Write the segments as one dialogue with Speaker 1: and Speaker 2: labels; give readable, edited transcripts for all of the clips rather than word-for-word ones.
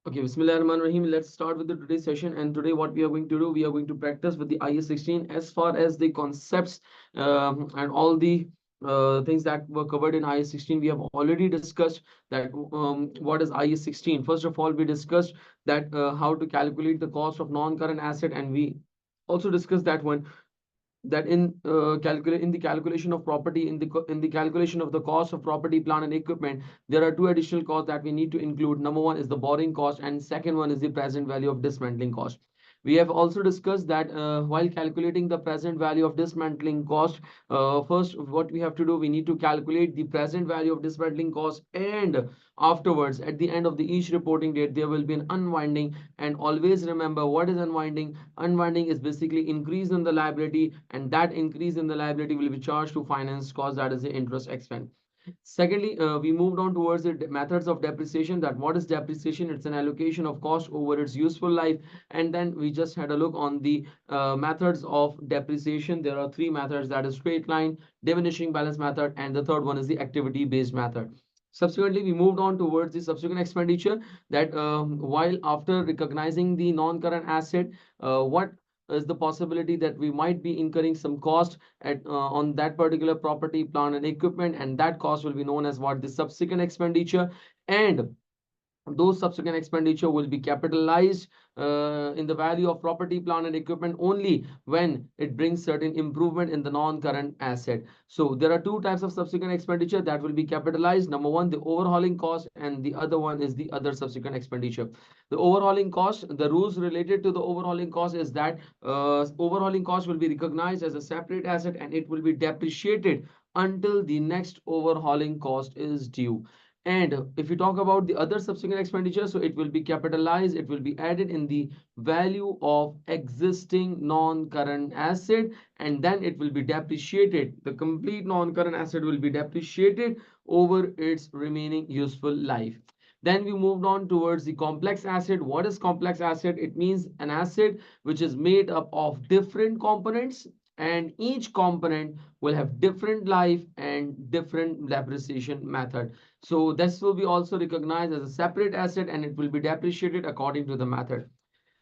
Speaker 1: Okay, Bismillahirrahmanirrahim. Let's start with the today's session. And today, what we are going to do, we are going to practice with the IAS 16 as far as the concepts and all the things that were covered in IAS 16. We have already discussed that what is IAS 16. First of all, we discussed that how to calculate the cost of non-current asset, and we also discussed that one that in the calculation of property in the calculation of the cost of property plant and equipment, there are two additional costs that we need to include. Number one is the borrowing cost, and second one is the present value of dismantling cost. We have also discussed that while calculating the present value of dismantling cost, first what we have to do, we need to calculate the present value of dismantling cost, and afterwards at the end of the each reporting date there will be an unwinding. And always remember, what is unwinding? Unwinding is basically increase in the liability, and that increase in the liability will be charged to finance cost, that is the interest expense. Secondly, we moved on towards the methods of depreciation. That what is depreciation? It's an allocation of cost over its useful life. And then we just had a look on the methods of depreciation. There are three methods, that is straight line, diminishing balance method, and the third one is the activity based method. Subsequently, we moved on towards the subsequent expenditure, that while after recognizing the non-current asset, what is the possibility that we might be incurring some cost on that particular property, plant, and equipment, and that cost will be known as what? The subsequent expenditure. And those subsequent expenditure will be capitalized in the value of property, plant, and equipment only when it brings certain improvement in the non-current asset. So there are two types of subsequent expenditure that will be capitalized. Number one, the overhauling cost, and the other one is the other subsequent expenditure. The overhauling cost, the rules related to the overhauling cost is that overhauling cost will be recognized as a separate asset, and it will be depreciated until the next overhauling cost is due. And if you talk about the other subsequent expenditure, so it will be capitalized, it will be added in the value of existing non-current asset, and then it will be depreciated. The complete non-current asset will be depreciated over its remaining useful life. Then we moved on towards the complex asset. What is complex asset? It means an asset which is made up of different components, and each component will have different life and different depreciation method. So this will be also recognized as a separate asset, and it will be depreciated according to the method.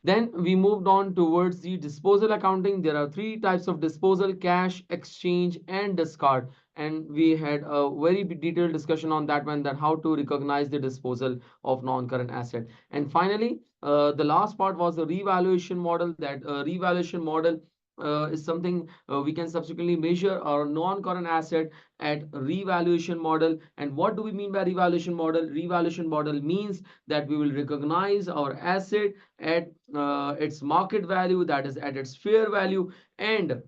Speaker 1: Then we moved on towards the disposal accounting. There are three types of disposal: cash, exchange, and discard. And we had a very detailed discussion on that one, that how to recognize the disposal of non-current asset. And finally, the last part was the revaluation model. That revaluation model is something we can subsequently measure our non-current asset at revaluation model. And what do we mean by revaluation model? Revaluation model means that we will recognize our asset at its market value, that is at its fair value. And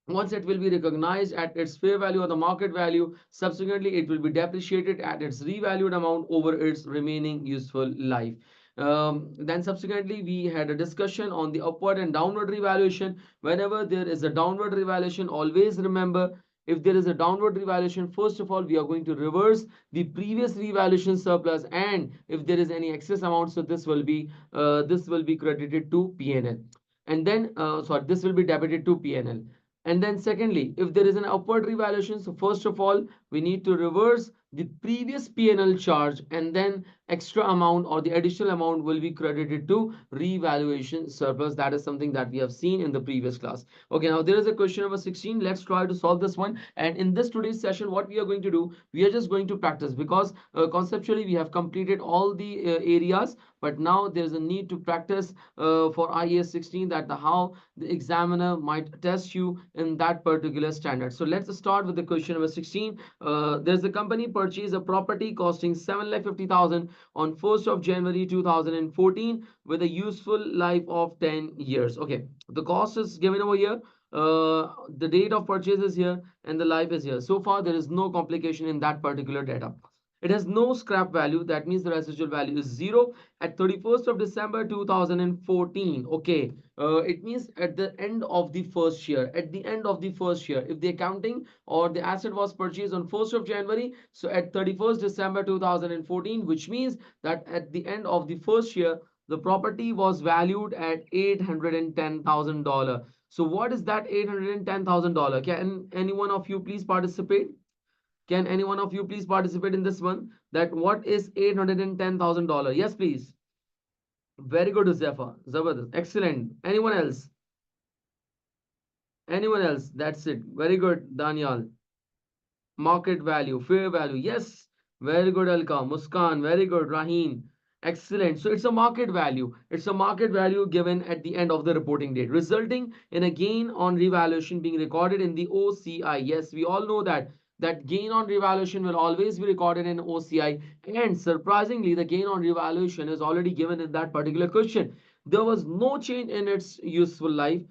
Speaker 1: once it will be recognized at its fair value or the market value, subsequently it will be depreciated at its revalued amount over its remaining useful life. Then subsequently we had a discussion on the upward and downward revaluation. Whenever there is a downward revaluation, always remember, if there is a downward revaluation, first of all we are going to reverse the previous revaluation surplus, and if there is any excess amount, so this will be credited to PNL. And then sorry, this will be debited to PNL. And then secondly, if there is an upward revaluation, so first of all we need to reverse the previous PNL charge, and then extra amount or the additional amount will be credited to revaluation surplus. That is something that we have seen in the previous class. Okay, now there is a question number 16. Let's try to solve this one. And in this today's session, what we are going to do, we are just going to practice, because conceptually we have completed all the areas, but now there is a need to practice for IAS 16, that how the examiner might test you in that particular standard. So let's start with the question number 16. There's a company purchase a property costing 7,50,000 on 1st of January 2014 with a useful life of 10 years. Okay, the cost is given over here. The date of purchase is here, and the life is here. So far there is no complication in that particular data. It has no scrap value. That means the residual value is 0 at 31st of December 2014. Okay, it means at the end of the first year. At the end of the first year, if the accounting or the asset was purchased on 1st of January, so at 31st December 2014, which means that at the end of the first year, the property was valued at $810,000. So what is that $810,000? Can any one of you please participate? Can any one of you please participate in this one? That what is $810,000? Yes, please. Very good, Uzefa. Zabardast. Excellent. Anyone else? Anyone else? That's it. Very good, Daniel. Market value, fair value. Yes, very good, Alka. Muskan, very good. Raheen, excellent. So it's a market value. It's a market value given at the end of the reporting date, resulting in a gain on revaluation being recorded in the OCI. Yes, we all know that gain on revaluation will always be recorded in OCI. And surprisingly, the gain on revaluation is already given in that particular question. There was no change in its useful life.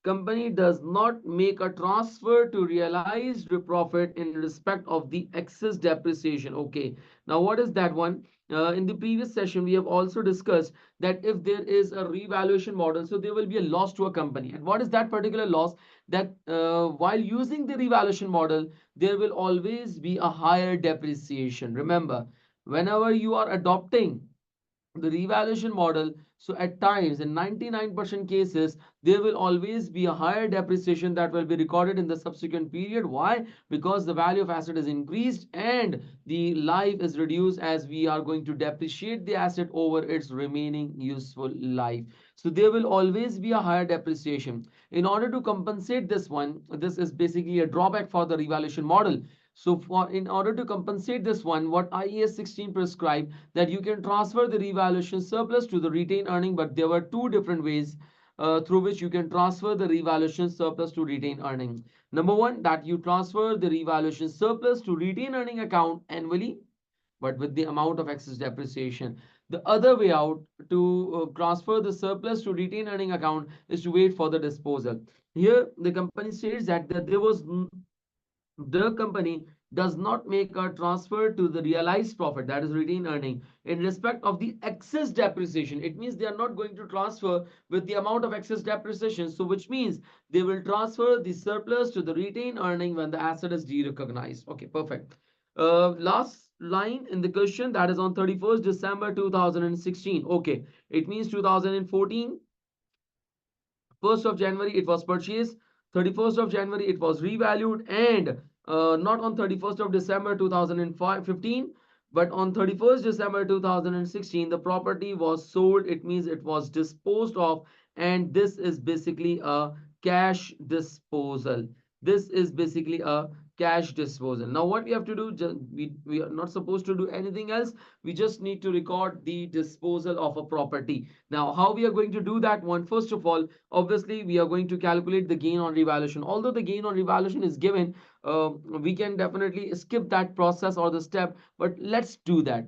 Speaker 1: Company does not make a transfer to realized profit in respect of the excess depreciation. Okay, now what is that one? In the previous session we have also discussed that if there is a revaluation model, so there will be a loss to a company. And what is that particular loss? That while using the revaluation model, there will always be a higher depreciation. Remember, whenever you are adopting the revaluation model, so at times in 99% cases there will always be a higher depreciation that will be recorded in the subsequent period. Why? Because the value of asset is increased and the life is reduced, as we are going to depreciate the asset over its remaining useful life. So there will always be a higher depreciation. In order to compensate this one, this is basically a drawback for the revaluation model. So in order to compensate this one, what IAS 16 prescribed, that you can transfer the revaluation surplus to the retained earning, but there were two different ways through which you can transfer the revaluation surplus to retained earning. Number one, that you transfer the revaluation surplus to retained earning account annually, but with the amount of excess depreciation. The other way out to transfer the surplus to retained earning account is to wait for the disposal. Here, the company states that there was the company does not make a transfer to the realized profit, that is retained earning, in respect of the excess depreciation. It means they are not going to transfer with the amount of excess depreciation, so which means they will transfer the surplus to the retained earning when the asset is derecognized. Okay, perfect. Last line in the question, that is on 31st December 2016. Okay, it means 2014. 1st of January it was purchased, 31st of January it was revalued, and not on 31st of December 2015, but on 31st December 2016 the property was sold. It means it was disposed of, and this is basically a cash disposal. This is basically a cash disposal. Now what we have to do, we are not supposed to do anything else. We just need to record the disposal of a property. Now how we are going to do that one? First of all, obviously we are going to calculate the gain on revaluation. Although the gain on revaluation is given, we can definitely skip that process or the step, but let's do that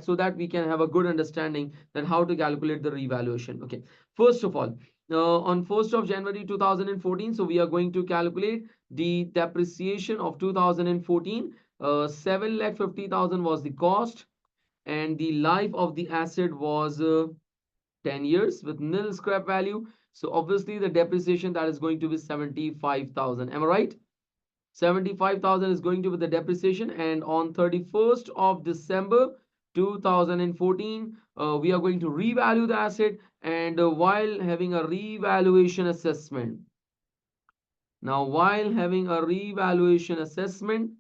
Speaker 1: so that we can have a good understanding that how to calculate the revaluation. Okay, first of all, on 1st of January 2014, so we are going to calculate the depreciation of 2014. 7,50,000 was the cost, and the life of the asset was 10 years with nil scrap value. So obviously the depreciation, that is going to be 75,000. Am I right? 75,000 is going to be the depreciation. And on 31st of December 2014, we are going to revalue the asset. And while having a revaluation assessment, now while having a revaluation assessment,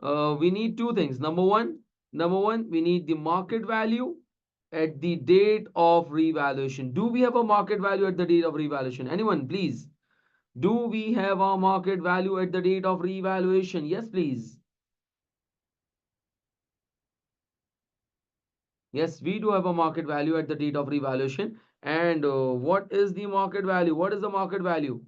Speaker 1: we need two things. Number one, we need the market value at the date of revaluation. Do we have a market value at the date of revaluation? Anyone, please? Do we have a market value at the date of revaluation? Yes, please. Yes, we do have a market value at the date of revaluation. And what is the market value? What is the market value?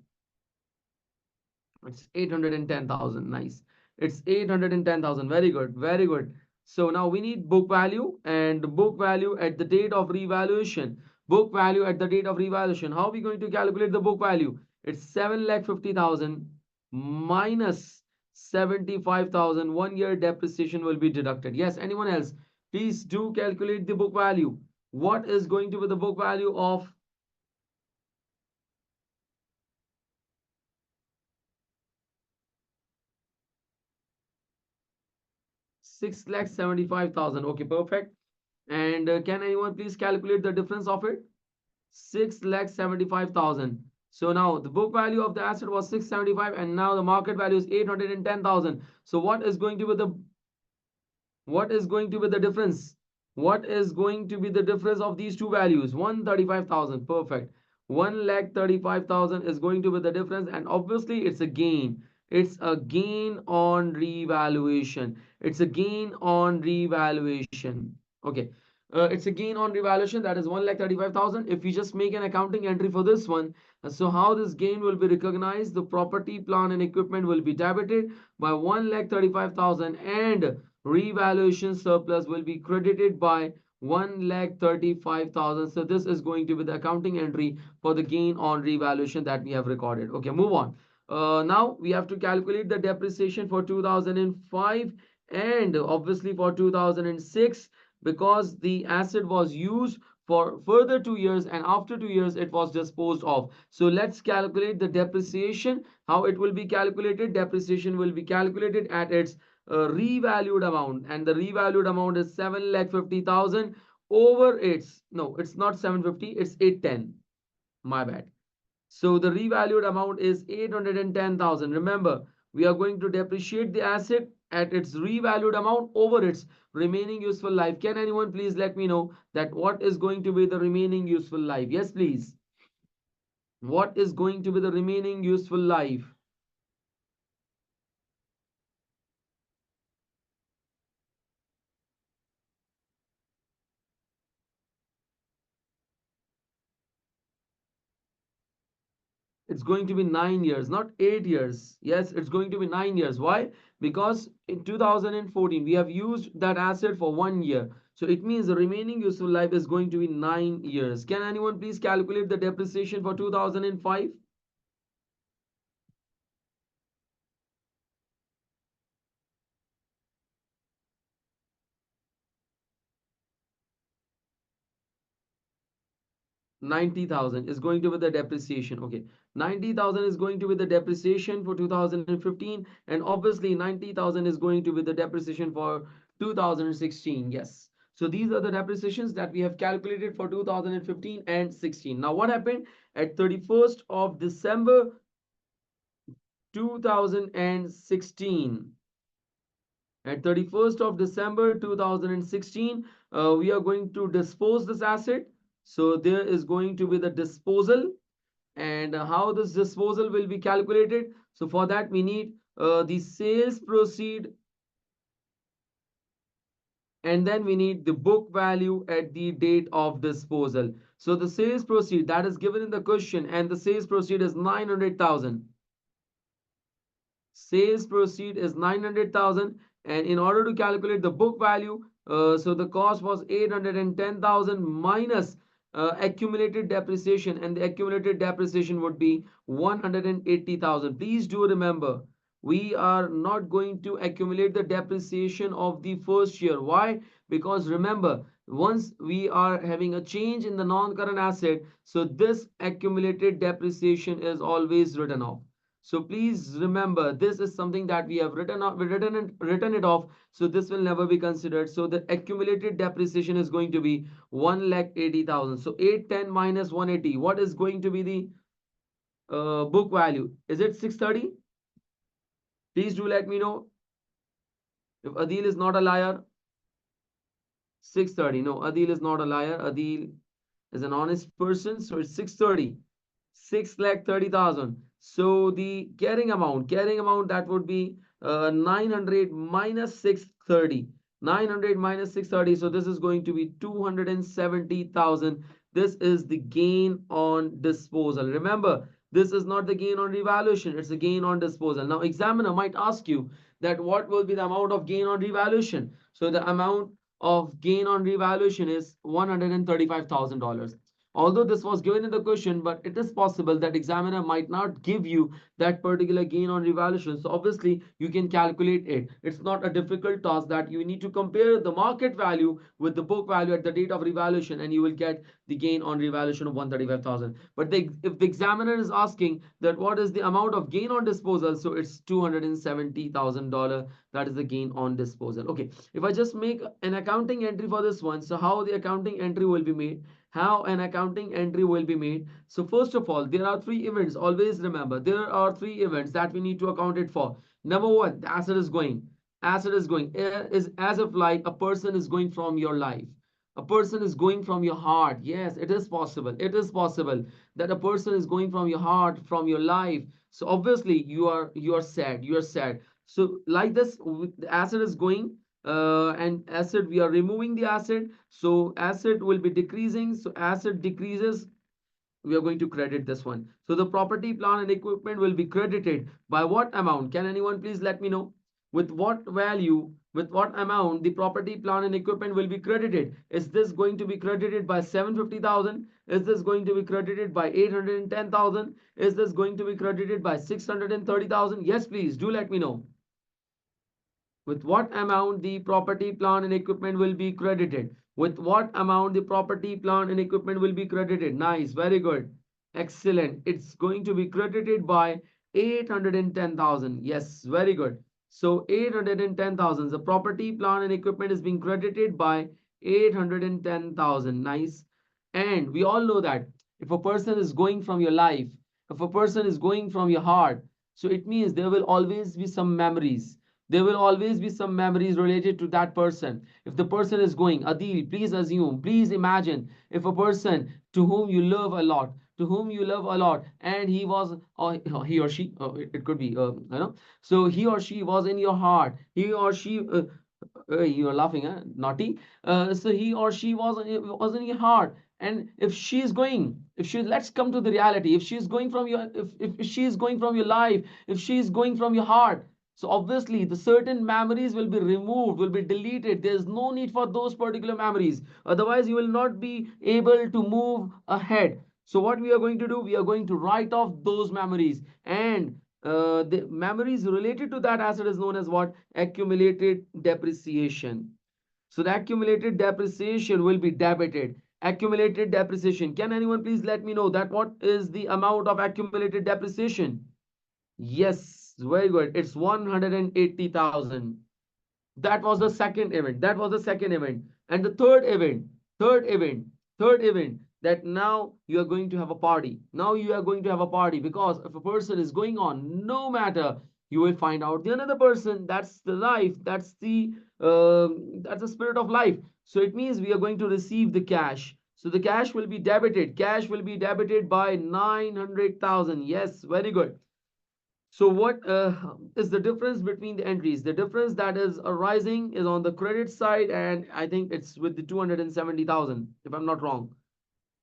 Speaker 1: It's 810,000. Nice. It's 810,000. Very good. Very good. So now we need book value, and book value at the date of revaluation. Book value at the date of revaluation. How are we going to calculate the book value? It's 7,50,000 minus 75,000. 1 year depreciation will be deducted. Yes, anyone else? Please do calculate the book value. What is going to be the book value of 6,75,000? Okay, perfect. And can anyone please calculate the difference of it? 6,75,000. So now the book value of the asset was 675, and now the market value is 810,000. So what is going to be the difference? What is going to be the difference of these two values? 135,000. Perfect. 1,35,000 is going to be the difference, and obviously it's a gain. It's a gain on revaluation. It's a gain on revaluation. Okay. It's a gain on revaluation, that is 1,35,000. If you just make an accounting entry for this one, so how this gain will be recognized? The property, plant, and equipment will be debited by 1,35,000, and revaluation surplus will be credited by 1,35,000. So this is going to be the accounting entry for the gain on revaluation that we have recorded. Okay, move on. Now we have to calculate the depreciation for 2005 and obviously for 2006, because the asset was used for further 2 years, and after 2 years it was disposed of. So let's calculate the depreciation. How it will be calculated? Depreciation will be calculated at its revalued amount, and the revalued amount is 7,50,000 over its, no, it's not 750, it's 810. My bad. So the revalued amount is 810,000. Remember, we are going to depreciate the asset at its revalued amount over its remaining useful life. Can anyone please let me know that what is going to be the remaining useful life? Yes, please. What is going to be the remaining useful life? It's going to be 9 years, not 8 years. Yes, it's going to be 9 years. Why? Because in 2014, we have used that asset for 1 year. So it means the remaining useful life is going to be 9 years. Can anyone please calculate the depreciation for 2005? 90,000 is going to be the depreciation. Okay, 90,000 is going to be the depreciation for 2015, and obviously 90,000 is going to be the depreciation for 2016. Yes. So these are the depreciations that we have calculated for 2015 and 16. Now what happened at 31st of December 2016? At 31st of December 2016, we are going to dispose this asset. So there is going to be the disposal, and how this disposal will be calculated. So for that we need the sales proceed, and then we need the book value at the date of disposal. So the sales proceed that is given in the question, and the sales proceed is 900,000. Sales proceed is 900,000, and in order to calculate the book value, so the cost was 810,000 minus accumulated depreciation, and the accumulated depreciation would be 180,000. Please do remember, we are not going to accumulate the depreciation of the first year. Why? Because remember, once we are having a change in the non-current asset, so this accumulated depreciation is always written off. So please remember, this is something that we have written it off. So this will never be considered. So the accumulated depreciation is going to be 1,80,000. So 810 minus 180. What is going to be the book value? Is it 630? Please do let me know if Adil is not a liar. 630. No, Adil is not a liar. Adil is an honest person. So it's 630. 6,30,000. So the carrying amount that would be 900 minus 630. 900 minus 630. So this is going to be 270,000. This is the gain on disposal. Remember, this is not the gain on revaluation. It's a gain on disposal. Now, examiner might ask you that what will be the amount of gain on revaluation. So the amount of gain on revaluation is $135,000. Although this was given in the question, but it is possible that examiner might not give you that particular gain on revaluation. So obviously you can calculate it. It's not a difficult task that you need to compare the market value with the book value at the date of revaluation, and you will get the gain on revaluation of 135,000. But if the examiner is asking that what is the amount of gain on disposal, so it's $270,000. That is the gain on disposal. Okay, if I just make an accounting entry for this one, so how the accounting entry will be made? How an accounting entry will be made? So first of all, there are three events. Always remember, there are three events that we need to account it for. Number one, the asset is going. Asset is going is as if like a person is going from your life. A person is going from your heart. Yes, it is possible. It is possible that a person is going from your heart, from your life. So obviously you are sad. You are sad. So like this, the acid is going, and acid, we are removing the acid. So acid will be decreasing. So acid decreases, we are going to credit this one. So the property, plant, and equipment will be credited by what amount? Can anyone please let me know? With what value, with what amount the property, plant, and equipment will be credited? Is this going to be credited by 750,000? Is this going to be credited by 810,000? Is this going to be credited by 630,000? Yes, please do let me know. With what amount the property, plant, and equipment will be credited? With what amount the property, plant, and equipment will be credited? Nice, very good, excellent. It's going to be credited by 810,000. Yes, very good. So 810,000, the property, plant, and equipment is being credited by 810,000. Nice. And we all know that if a person is going from your life, if a person is going from your heart, so it means there will always be some memories. There will always be some memories related to that person. If the person is going, Adil, please assume, please imagine, if a person to whom you love a lot, to whom you love a lot, and he was, or he or she, it could be, so he or she was in your heart, he or she, you are laughing, huh? Naughty. So he or she was in your heart, and if she is going, if she, let's come to the reality, if she is going from your, if she is going from your life, if she is going from your heart, so obviously the certain memories will be removed, will be deleted. There is no need for those particular memories. Otherwise, you will not be able to move ahead. So what we are going to do, we are going to write off those memories, and the memories related to that asset is known as what? Accumulated depreciation. So the accumulated depreciation will be debited. Accumulated depreciation. Can anyone please let me know that what is the amount of accumulated depreciation? Yes, very good. It's 180,000. That was the second event. That was the second event. And the third event, third event, third event, that now you are going to have a party. Now you are going to have a party, because if a person is going on, no matter, you will find out the another person. That's the life. That's the spirit of life. So it means we are going to receive the cash. So the cash will be debited. Cash will be debited by 900,000. Yes, very good. So what is the difference between the entries? The difference that is arising is on the credit side, and I think it's with the 270,000, if I'm not wrong.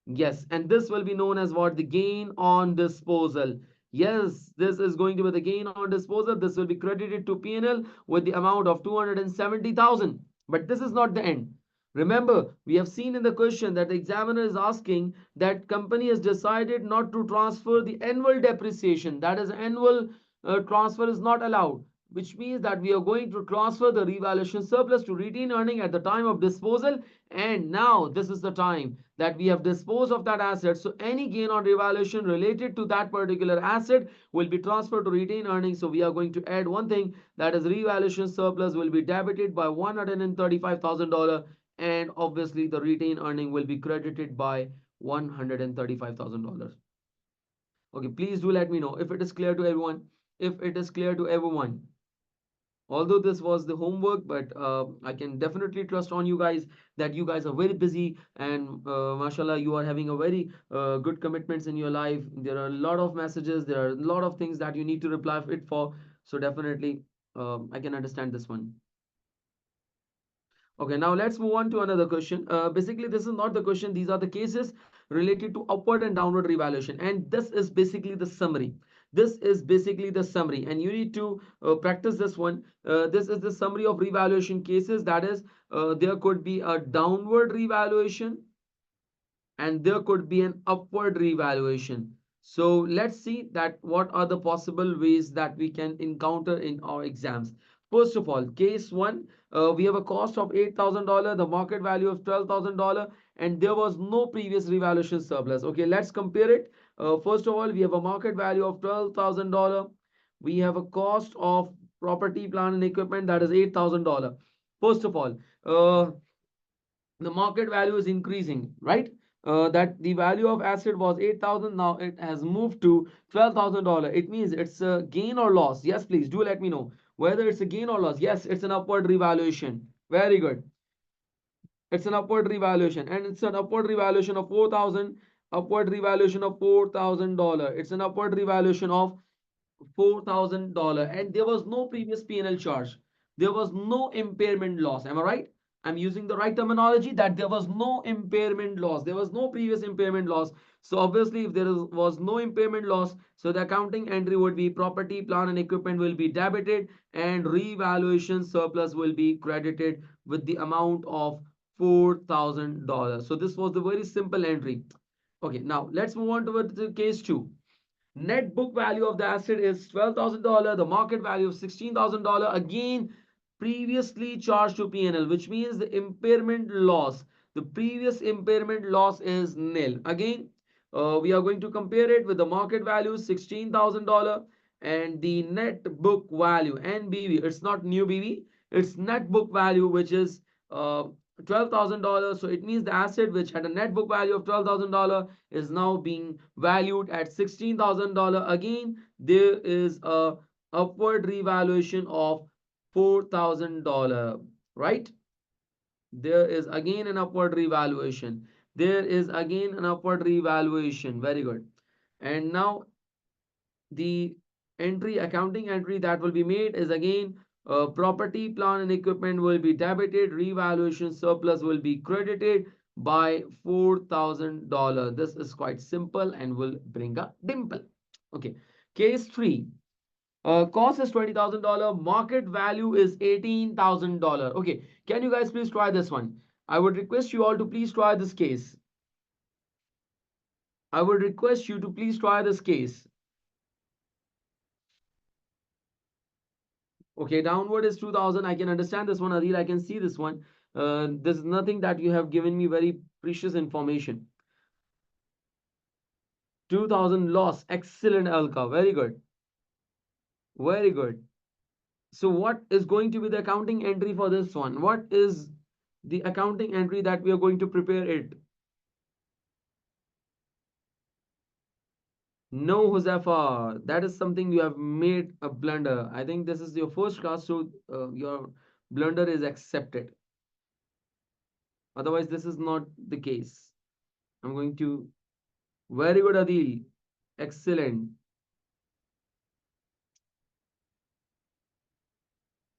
Speaker 1: Yes, and this will be known as what? The gain on disposal. Yes, this is going to be the gain on disposal. This will be credited to P&L with the amount of 270,000. But this is not the end. Remember, we have seen in the question that the examiner is asking that company has decided not to transfer the annual depreciation. That is, annual transfer is not allowed, which means that we are going to transfer the revaluation surplus to retained earning at the time of disposal. And now this is the time that we have disposed of that asset. So any gain on revaluation related to that particular asset will be transferred to retained earnings. So we are going to add one thing, that is revaluation surplus will be debited by $135,000, and obviously the retained earning will be credited by $135,000. Okay, please do let me know if it is clear to everyone. If it is clear to everyone. Although this was the homework, but I can definitely trust on you guys that you guys are very busy, and mashallah, you are having a very good commitments in your life. There are a lot of messages, there are a lot of things that you need to reply it for. So definitely I can understand this one. Okay, now let's move on to another question. Basically, this is not the question. These are the cases related to upward and downward revaluation. And this is basically the summary. This is basically the summary. And you need to practice this one. This is the summary of revaluation cases. That is, there could be a downward revaluation and there could be an upward revaluation. So let's see that what are the possible ways that we can encounter in our exams. First of all, case one, we have a cost of $8,000, the market value of $12,000, and there was no previous revaluation surplus. Okay, let's compare it. First of all, we have a market value of $12,000. We have a cost of property, plant, and equipment, that is $8,000. First of all, the market value is increasing, right? That the value of asset was 8,000, now it has moved to $12,000. It means it's a gain or loss. Yes, please do let me know whether it's a gain or loss. Yes, it's an upward revaluation. Very good. It's an upward revaluation, and it's an upward revaluation of 4,000, upward revaluation of $4,000. It's an upward revaluation of $4,000, and there was no previous P&L charge. There was no impairment loss. Am I right? I'm using the right terminology, that there was no impairment loss. There was no previous impairment loss. So obviously, if was no impairment loss, so the accounting entry would be property, plant, and equipment will be debited, and revaluation surplus will be credited with the amount of $4,000. So this was the very simple entry. Okay, now let's move on to the case 2. Net book value of the asset is $12,000. The market value of $16,000. Again, previously charged to P&L, which means the impairment loss. The previous impairment loss is nil. Again, we are going to compare it with the market value $16,000 and the net book value NBV. It's not new BV. It's net book value, which is $12,000. So it means the asset which had a net book value of $12,000 is now being valued at $16,000. Again, there is a upward revaluation of $4,000, right? There is again an upward revaluation. There is again an upward revaluation. Very good. And now the accounting entry that will be made is again property, plant, and equipment will be debited, revaluation surplus will be credited by $4,000. This is quite simple and will bring a dimple. Okay, case 3. Cost is $20,000, market value is $18,000. Okay, can you guys please try this one? I would request you all to please try this case. I would request you to please try this case. Okay, downward is 2,000. I can understand this one, Adil. I can see this one. There's nothing that you have given me very precious information. 2,000 loss. Excellent, Alka. Very good. Very good. So what is going to be the accounting entry for this one? What is the accounting entry that we are going to prepare it? No, Josefa, that is something you have made a blunder. I think this is your first class, so your blunder is accepted. Otherwise, this is not the case. I'm going to. Very good, Adil. Excellent.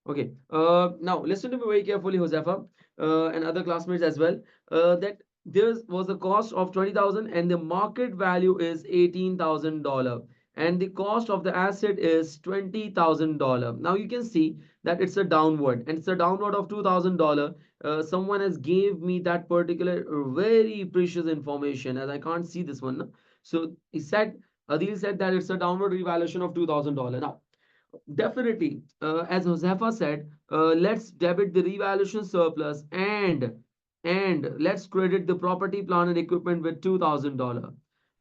Speaker 1: Okay. Now listen to me very carefully, Josefa, and other classmates as well. That there was a cost of 20,000 and the market value is $18,000 and the cost of the asset is $20,000. Now you can see that it's a downward and it's a downward of $2,000. Someone has gave me that particular very precious information as I can't see this one. No? So he said, Adil said that it's a downward revaluation of $2,000. Now definitely, as Josefa said, let's debit the revaluation surplus and let's credit the property, plant, and equipment with $2,000.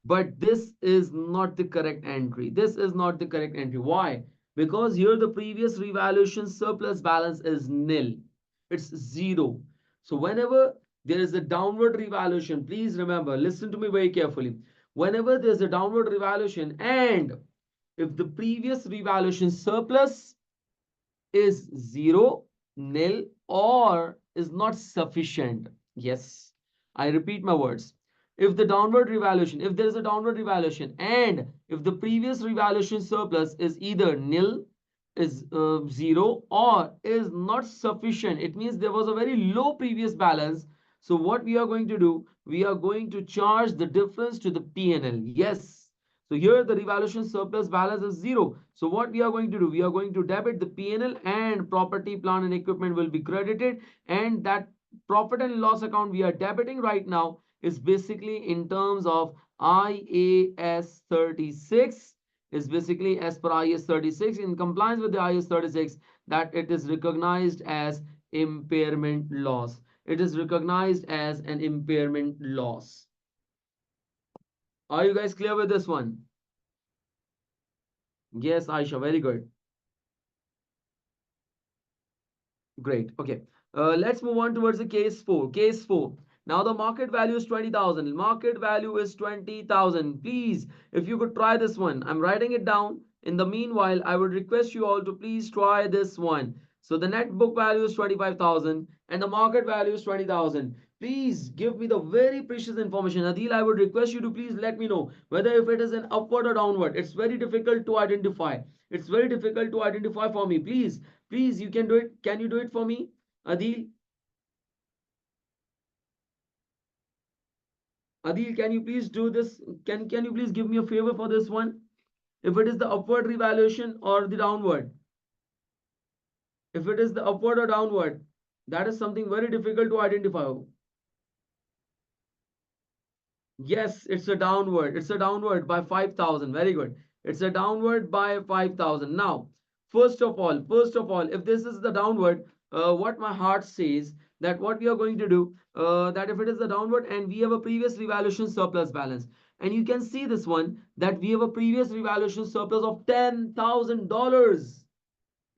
Speaker 1: But this is not the correct entry. This is not the correct entry. Why? Because here the previous revaluation surplus balance is nil. It's zero. So whenever there is a downward revaluation, please remember, listen to me very carefully. Whenever there's a downward revaluation and if the previous revaluation surplus is zero, nil, or is not sufficient. Yes, I repeat my words. If the downward revaluation, if there is a downward revaluation, and if the previous revaluation surplus is either nil, is zero, or is not sufficient, it means there was a very low previous balance. So what we are going to do, we are going to charge the difference to the P&L. Yes. So here the revaluation surplus balance is zero. So what we are going to do, we are going to debit the P&L and property, plant, and equipment will be credited, and that profit and loss account we are debiting right now is basically in terms of IAS 36, is basically as per IAS 36 in compliance with the IAS 36 that it is recognized as impairment loss. It is recognized as an impairment loss. Are you guys clear with this one? Yes, Aisha, very good. Great. Okay. Let's move on towards the case 4. Case 4. Now the market value is 20,000. Market value is 20,000. Please, if you could try this one. I'm writing it down. In the meanwhile, I would request you all to please try this one. So the net book value is 25,000 and the market value is 20,000. Please give me the very precious information. Adil, I would request you to please let me know whether if it is an upward or downward. It's very difficult to identify. It's very difficult to identify for me. Please, please, you can do it. Can you do it for me, Adil? Adil, can you please do this? Can you please give me a favor for this one? If it is the upward revaluation or the downward. If it is the upward or downward, that is something very difficult to identify. Yes, it's a downward. It's a downward by 5,000. Very good. It's a downward by 5,000. Now, first of all, if this is the downward, what my heart says that what we are going to do, that if it is the downward and we have a previous revaluation surplus balance, and you can see this one that we have a previous revaluation surplus of $10,000.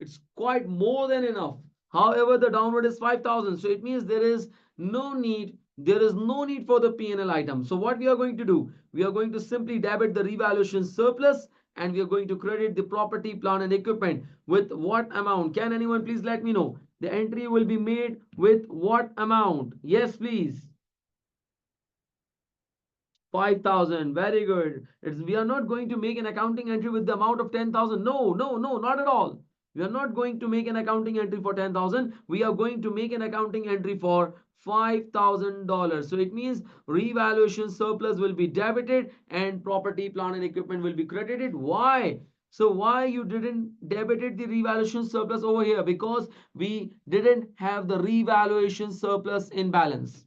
Speaker 1: It's quite more than enough. However, the downward is 5,000. So it means there is no need for the P&L item. So what we are going to do, we are going to simply debit the revaluation surplus and we are going to credit the property, plant and equipment with what amount? Can anyone please let me know? The entry will be made with what amount? Yes, please. 5,000. Very good. We are not going to make an accounting entry with the amount of 10,000. No, no, no, not at all. We are not going to make an accounting entry for 10,000. We are going to make an accounting entry for $5,000. So it means revaluation surplus will be debited and property, plant and equipment will be credited. Why? So why you didn't debited the revaluation surplus over here? Because we didn't have the revaluation surplus in balance.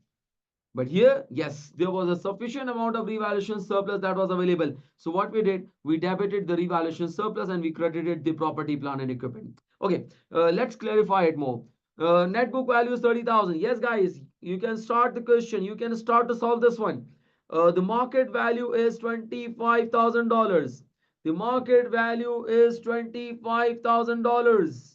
Speaker 1: But here, yes, there was a sufficient amount of revaluation surplus that was available. So what we did, we debited the revaluation surplus and we credited the property, plant and equipment. Okay, let's clarify it more. Net book value is 30,000. Yes, guys, you can start the question. You can start to solve this one. The market value is $25,000. The market value is $25,000.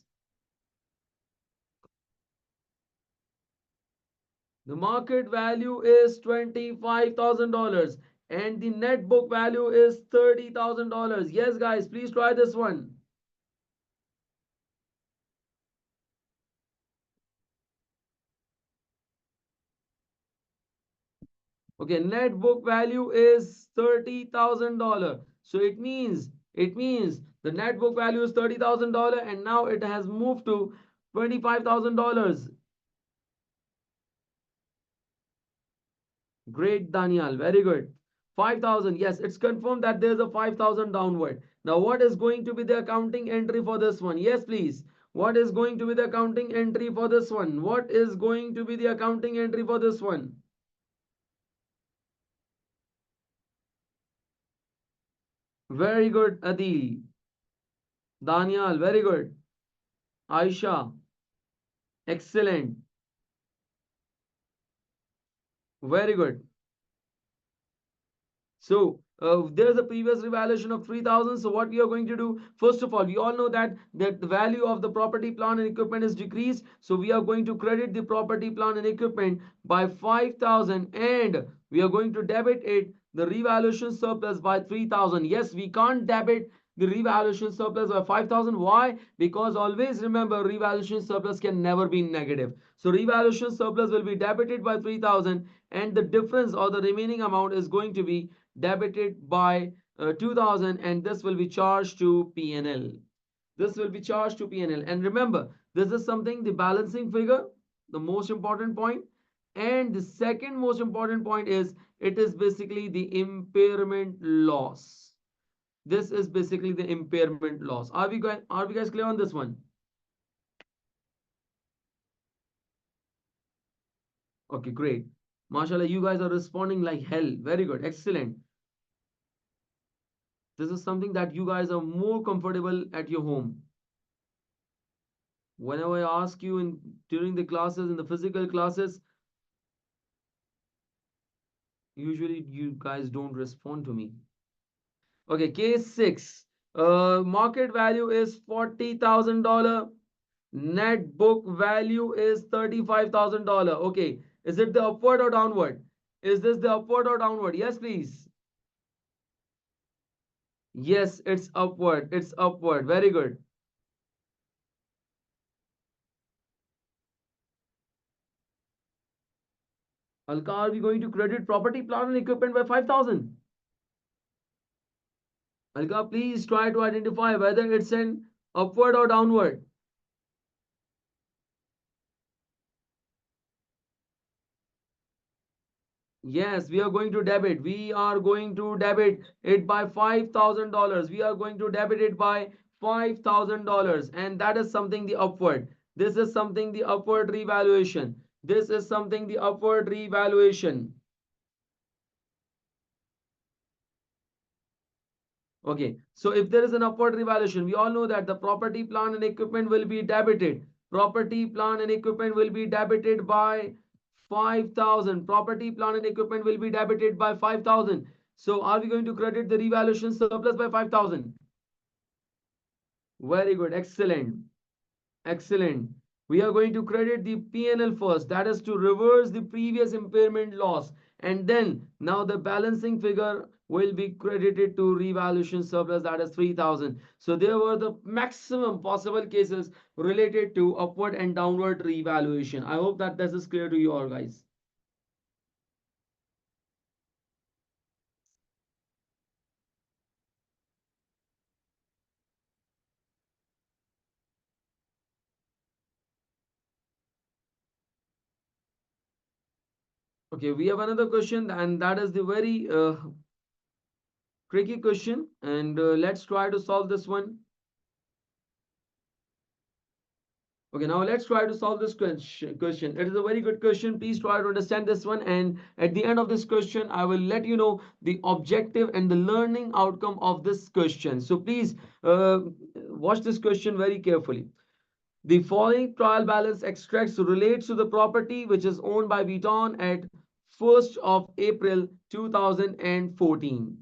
Speaker 1: The market value is $25,000 and the net book value is $30,000. Yes, guys, please try this one. Okay, net book value is $30,000. So it means the net book value is $30,000 and now it has moved to $25,000. Great, Daniel. Very good. 5,000. Yes, it's confirmed that there's a 5,000 downward. Now, what is going to be the accounting entry for this one? Yes, please. What is going to be the accounting entry for this one? What is going to be the accounting entry for this one? Very good, Adil. Daniel, very good. Aisha, excellent. Very good. So there's a previous revaluation of 3,000. So what we are going to do, first of all, we all know that the value of the property, plant and equipment is decreased. So we are going to credit the property, plant and equipment by 5,000 and we are going to debit it the revaluation surplus by 3,000. Yes, we can't debit the revaluation surplus by 5,000. Why? Because always remember revaluation surplus can never be negative. So revaluation surplus will be debited by 3,000 and the difference or the remaining amount is going to be debited by 2,000 and this will be charged to P&L. This will be charged to P&L. And remember, this is something, the balancing figure, the most important point. And the second most important point is it is basically the impairment loss. This is basically the impairment loss. Are we guys clear on this one? Okay, great. Mashallah, you guys are responding like hell. Very good. Excellent. This is something that you guys are more comfortable at your home. Whenever I ask you during the classes, in the physical classes, usually you guys don't respond to me. Okay, case 6. Market value is $40,000. Net book value is $35,000. Okay, is it the upward or downward? Is this the upward or downward? Yes, please. Yes, it's upward. It's upward. Very good. Alka, are we going to credit property, plant and equipment by 5,000? Alka, please try to identify whether it's an upward or downward. Yes, we are going to debit. We are going to debit it by $5,000. We are going to debit it by $5,000. And that is something the upward. This is something the upward revaluation. This is something the upward revaluation. Okay, so if there is an upward revaluation, we all know that the property, plant and equipment will be debited. Property, plant and equipment will be debited by 5,000. Property, plant and equipment will be debited by 5,000. So are we going to credit the revaluation surplus by 5,000? Very good. Excellent. Excellent. We are going to credit the P&L first. That is to reverse the previous impairment loss. And then now the balancing figure will be credited to revaluation surplus. That is 3,000. So there were the maximum possible cases related to upward and downward revaluation. I hope that this is clear to you all guys. Okay, we have another question, and that is the very tricky question. And let's try to solve this one. Okay, now let's try to solve this question. It is a very good question. Please try to understand this one. And at the end of this question, I will let you know the objective and the learning outcome of this question. So please watch this question very carefully. The following trial balance extracts relates to the property which is owned by Vuitton at 1st of April 2014.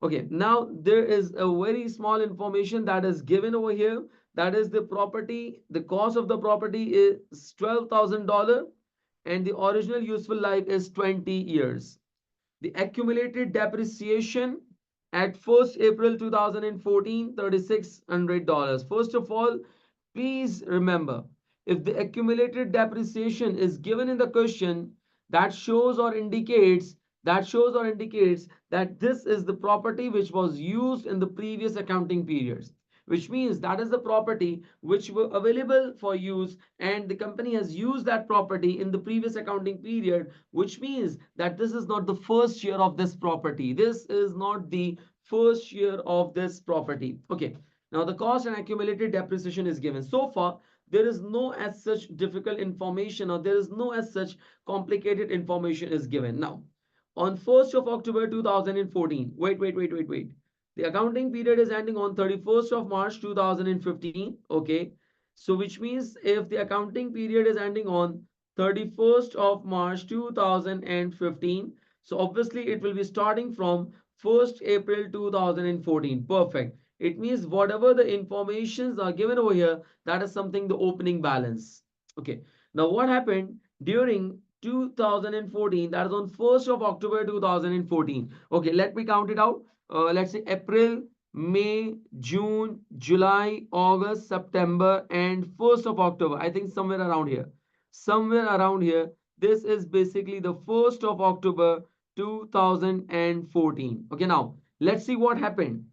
Speaker 1: Okay, now there is a very small information that is given over here. That is the property, the cost of the property is $12,000 and the original useful life is 20 years. The accumulated depreciation at 1st April 2014, $3,600. First of all, please remember, if the accumulated depreciation is given in the question, that shows or indicates that this is the property which was used in the previous accounting periods, which means that is the property which were available for use and the company has used that property in the previous accounting period, which means that this is not the first year of this property. This is not the first year of this property. Okay, now the cost and accumulated depreciation is given. So far, there is no as such difficult information or there is no as such complicated information is given. Now, on 1st of October 2014, wait. The accounting period is ending on 31st of March 2015. Okay. So which means if the accounting period is ending on 31st of March 2015, so obviously it will be starting from 1st April 2014. Perfect. It means whatever the informations are given over here, that is something the opening balance. Okay. Now what happened during 2014? That is on 1st of October 2014. Okay, let me count it out. Let's say April, May, June, July, August, September, and 1st of October. I think somewhere around here. Somewhere around here. This is basically the 1st of October 2014. Okay, now let's see what happened.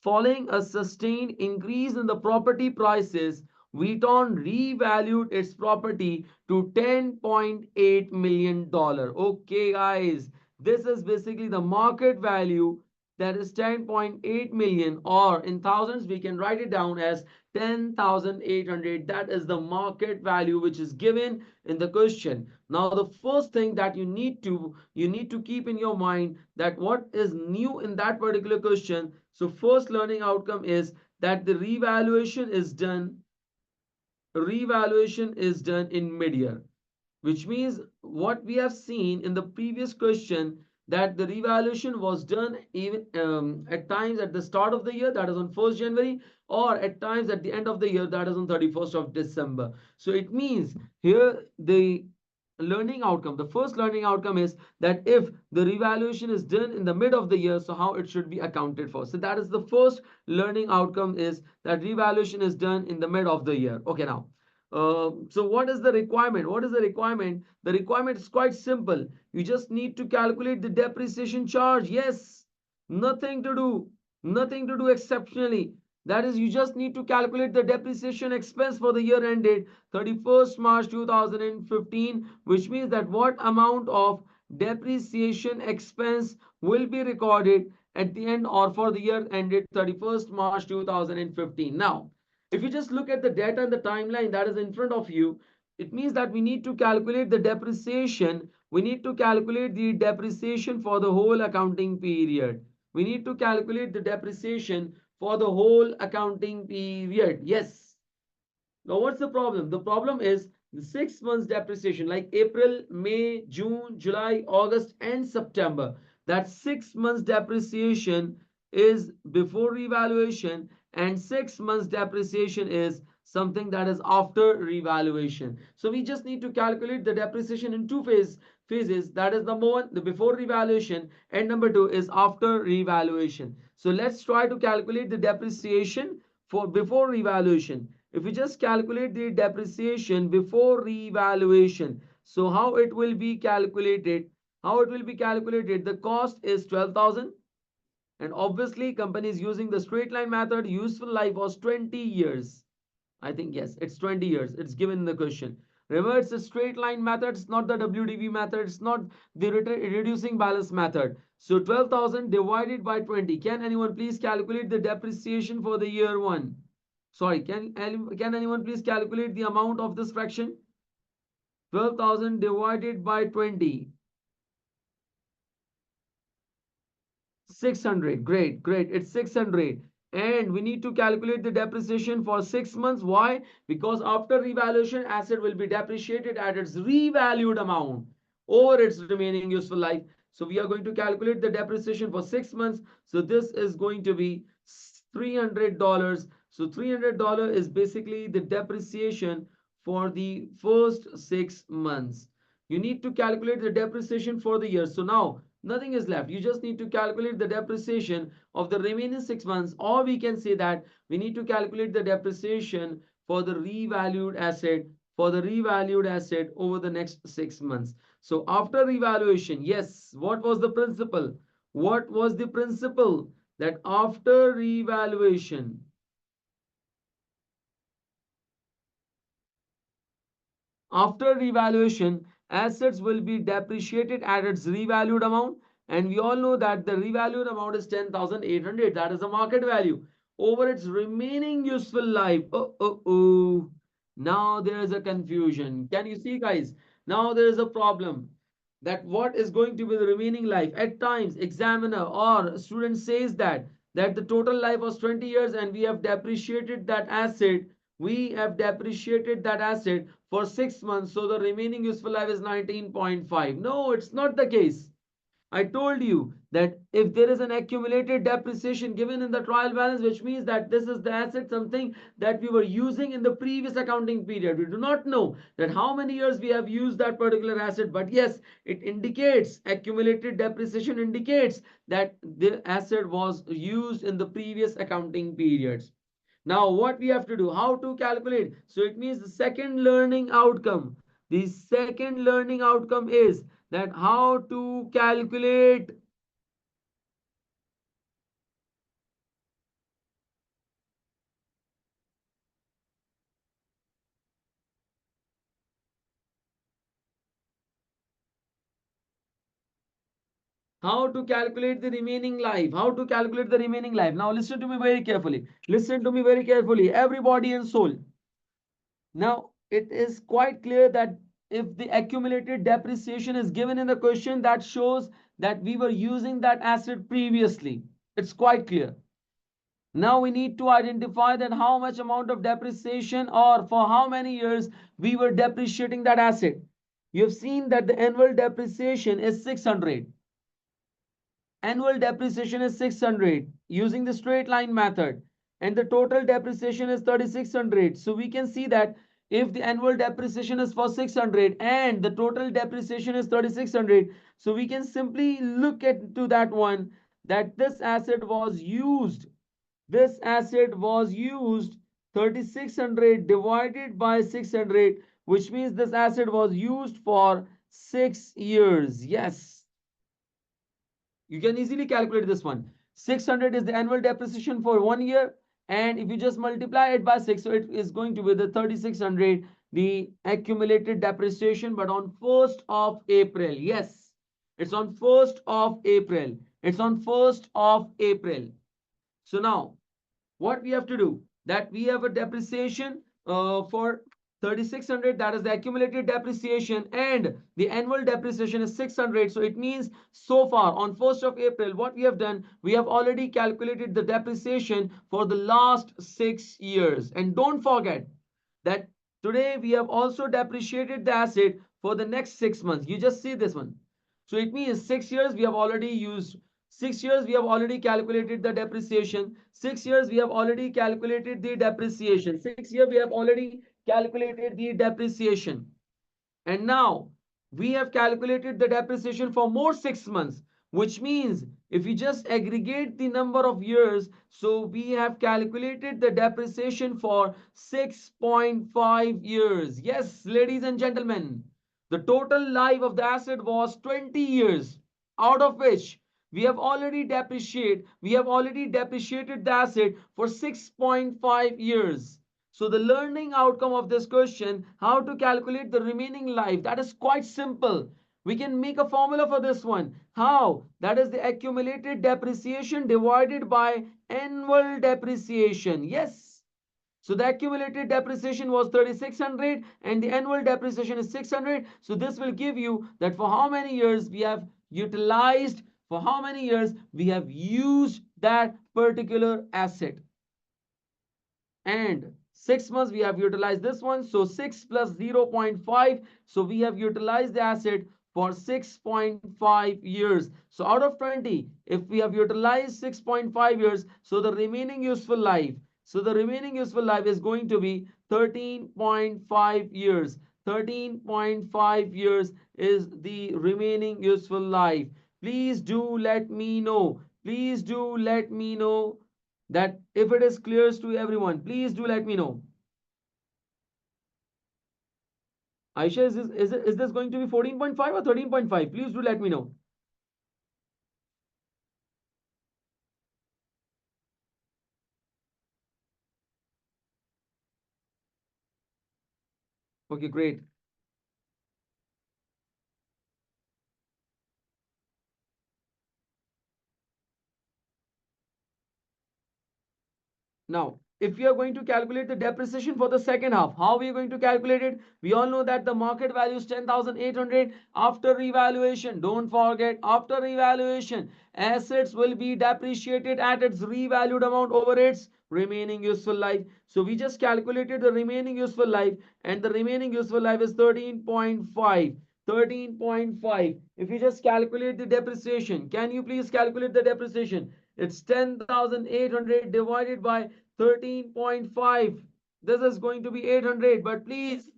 Speaker 1: Following a sustained increase in the property prices, Vuitton revalued its property to $10.8 million. Okay, guys, this is basically the market value, that is 10.8 million, or in thousands we can write it down as 10,800. That is the market value which is given in the question. Now the first thing that you need to keep in your mind, that what is new in that particular question. So first learning outcome is that the revaluation is done in mid-year, which means what we have seen in the previous question, that the revaluation was done even at times at the start of the year, that is on 1st January, or at times at the end of the year, that is on 31st of December. So it means here the learning outcome, the first learning outcome is that if the revaluation is done in the mid of the year, so how it should be accounted for. So that is the first learning outcome, is that revaluation is done in the mid of the year. Okay, now So what is the requirement? What is the requirement? The requirement is quite simple. You just need to calculate the depreciation charge. Yes, nothing to do, nothing to do exceptionally. That is, you just need to calculate the depreciation expense for the year ended 31st March 2015, which means that what amount of depreciation expense will be recorded at the end or for the year ended 31st March 2015. Now, if you just look at the data and the timeline that is in front of you, it means that we need to calculate the depreciation. We need to calculate the depreciation for the whole accounting period. We need to calculate the depreciation for the whole accounting period. Yes. Now, what's the problem? The problem is the 6 months depreciation, like April, May, June, July, August, and September. That 6 months depreciation is before revaluation, and 6 months depreciation is something that is after revaluation. So we just need to calculate the depreciation in phases. That is number one, the before revaluation, and number two is after revaluation. So let's try to calculate the depreciation for before revaluation. If we just calculate the depreciation before revaluation, so how it will be calculated? How it will be calculated? The cost is 12,000, and obviously company is using the straight line method. Useful life was 20 years. I think yes, it's 20 years. It's given in the question. Remember, it's a straight line method. It's not the WDV method. It's not the reducing balance method. So 12,000 divided by 20. Can anyone please calculate the depreciation for the year one? Sorry, can anyone please calculate the amount of this fraction? 12,000 divided by 20. 600. Great, great. It's 600. And we need to calculate the depreciation for 6 months. Why? Because after revaluation, asset will be depreciated at its revalued amount over its remaining useful life. So we are going to calculate the depreciation for 6 months. So this is going to be $300. So $300 is basically the depreciation for the first 6 months. You need to calculate the depreciation for the year. So now nothing is left. You just need to calculate the depreciation of the remaining 6 months, or we can say that we need to calculate the depreciation for the revalued asset over the next 6 months. So after revaluation, yes, what was the principle? What was the principle? That after revaluation, assets will be depreciated at its revalued amount, and we all know that the revalued amount is 10,800. That is the market value over its remaining useful life. Now there is a confusion. Can you see, guys? Now there is a problem that what is going to be the remaining life. At times examiner or student says that the total life was 20 years and we have depreciated that asset for 6 months, so the remaining useful life is 19.5. No, it's not the case. I told you that if there is an accumulated depreciation given in the trial balance, which means that this is the asset, something that we were using in the previous accounting period. We do not know that how many years we have used that particular asset, but yes, it indicates, accumulated depreciation indicates that the asset was used in the previous accounting periods. Now, what we have to do, how to calculate? So it means the second learning outcome. The second learning outcome is that how to calculate the remaining life. How to calculate the remaining life. Now listen to me very carefully. Listen to me very carefully. Everybody and soul. Now it is quite clear that if the accumulated depreciation is given in the question, that shows that we were using that asset previously. It's quite clear. Now we need to identify that how much amount of depreciation or for how many years we were depreciating that asset. You have seen that the annual depreciation is 600. Annual depreciation is 600 using the straight line method, and the total depreciation is 3600. So we can see that if the annual depreciation is for 600 and the total depreciation is 3600, so we can simply look at to that one that this asset was used 3600 divided by 600, which means this asset was used for 6 years. Yes, you can easily calculate this one. 600 is the annual depreciation for 1 year, and if you just multiply it by 6, so it is going to be the 3600, the accumulated depreciation, but on 1st of April. Yes, it's on 1st of April. It's on 1st of April. So now what we have to do, that we have a depreciation for 3600, that is the accumulated depreciation, and the annual depreciation is 600. So it means so far on 1st of April, what we have done, we have already calculated the depreciation for the last 6 years. And don't forget that today we have also depreciated the asset for the next 6 months. You just see this one. So it means 6 years we have already used. 6 years we have already calculated the depreciation. 6 years we have already calculated the depreciation. 6 years we have already calculated the depreciation. And now we have calculated the depreciation for more 6 months, which means if you just aggregate the number of years, so we have calculated the depreciation for 6.5 years. Yes, ladies and gentlemen, the total life of the asset was 20 years, out of which we have already depreciated the asset for 6.5 years. So the learning outcome of this question, how to calculate the remaining life, that is quite simple. We can make a formula for this one. How? That is the accumulated depreciation divided by annual depreciation. Yes. So the accumulated depreciation was 3600 and the annual depreciation is 600. So this will give you that for how many years we have utilized, for how many years we have used that particular asset. And 6 months we have utilized this one, so 6 plus 0.5, so we have utilized the asset for 6.5 years. So out of 20, if we have utilized 6.5 years, so the remaining useful life, is going to be 13.5 years. 13.5 years is the remaining useful life. Please do let me know, that if it is clear to everyone, please do let me know. Aisha, is this going to be 14.5 or 13.5? Please do let me know. Okay, great. Now, if we are going to calculate the depreciation for the second half, how we are going to calculate it? We all know that the market value is 10,800 after revaluation. Don't forget, after revaluation, assets will be depreciated at its revalued amount over its remaining useful life. So we just calculated the remaining useful life, and the remaining useful life is 13.5. 13.5. If you just calculate the depreciation, can you please calculate the depreciation? It's 10,800 divided by 13.5. This is going to be 800, but please,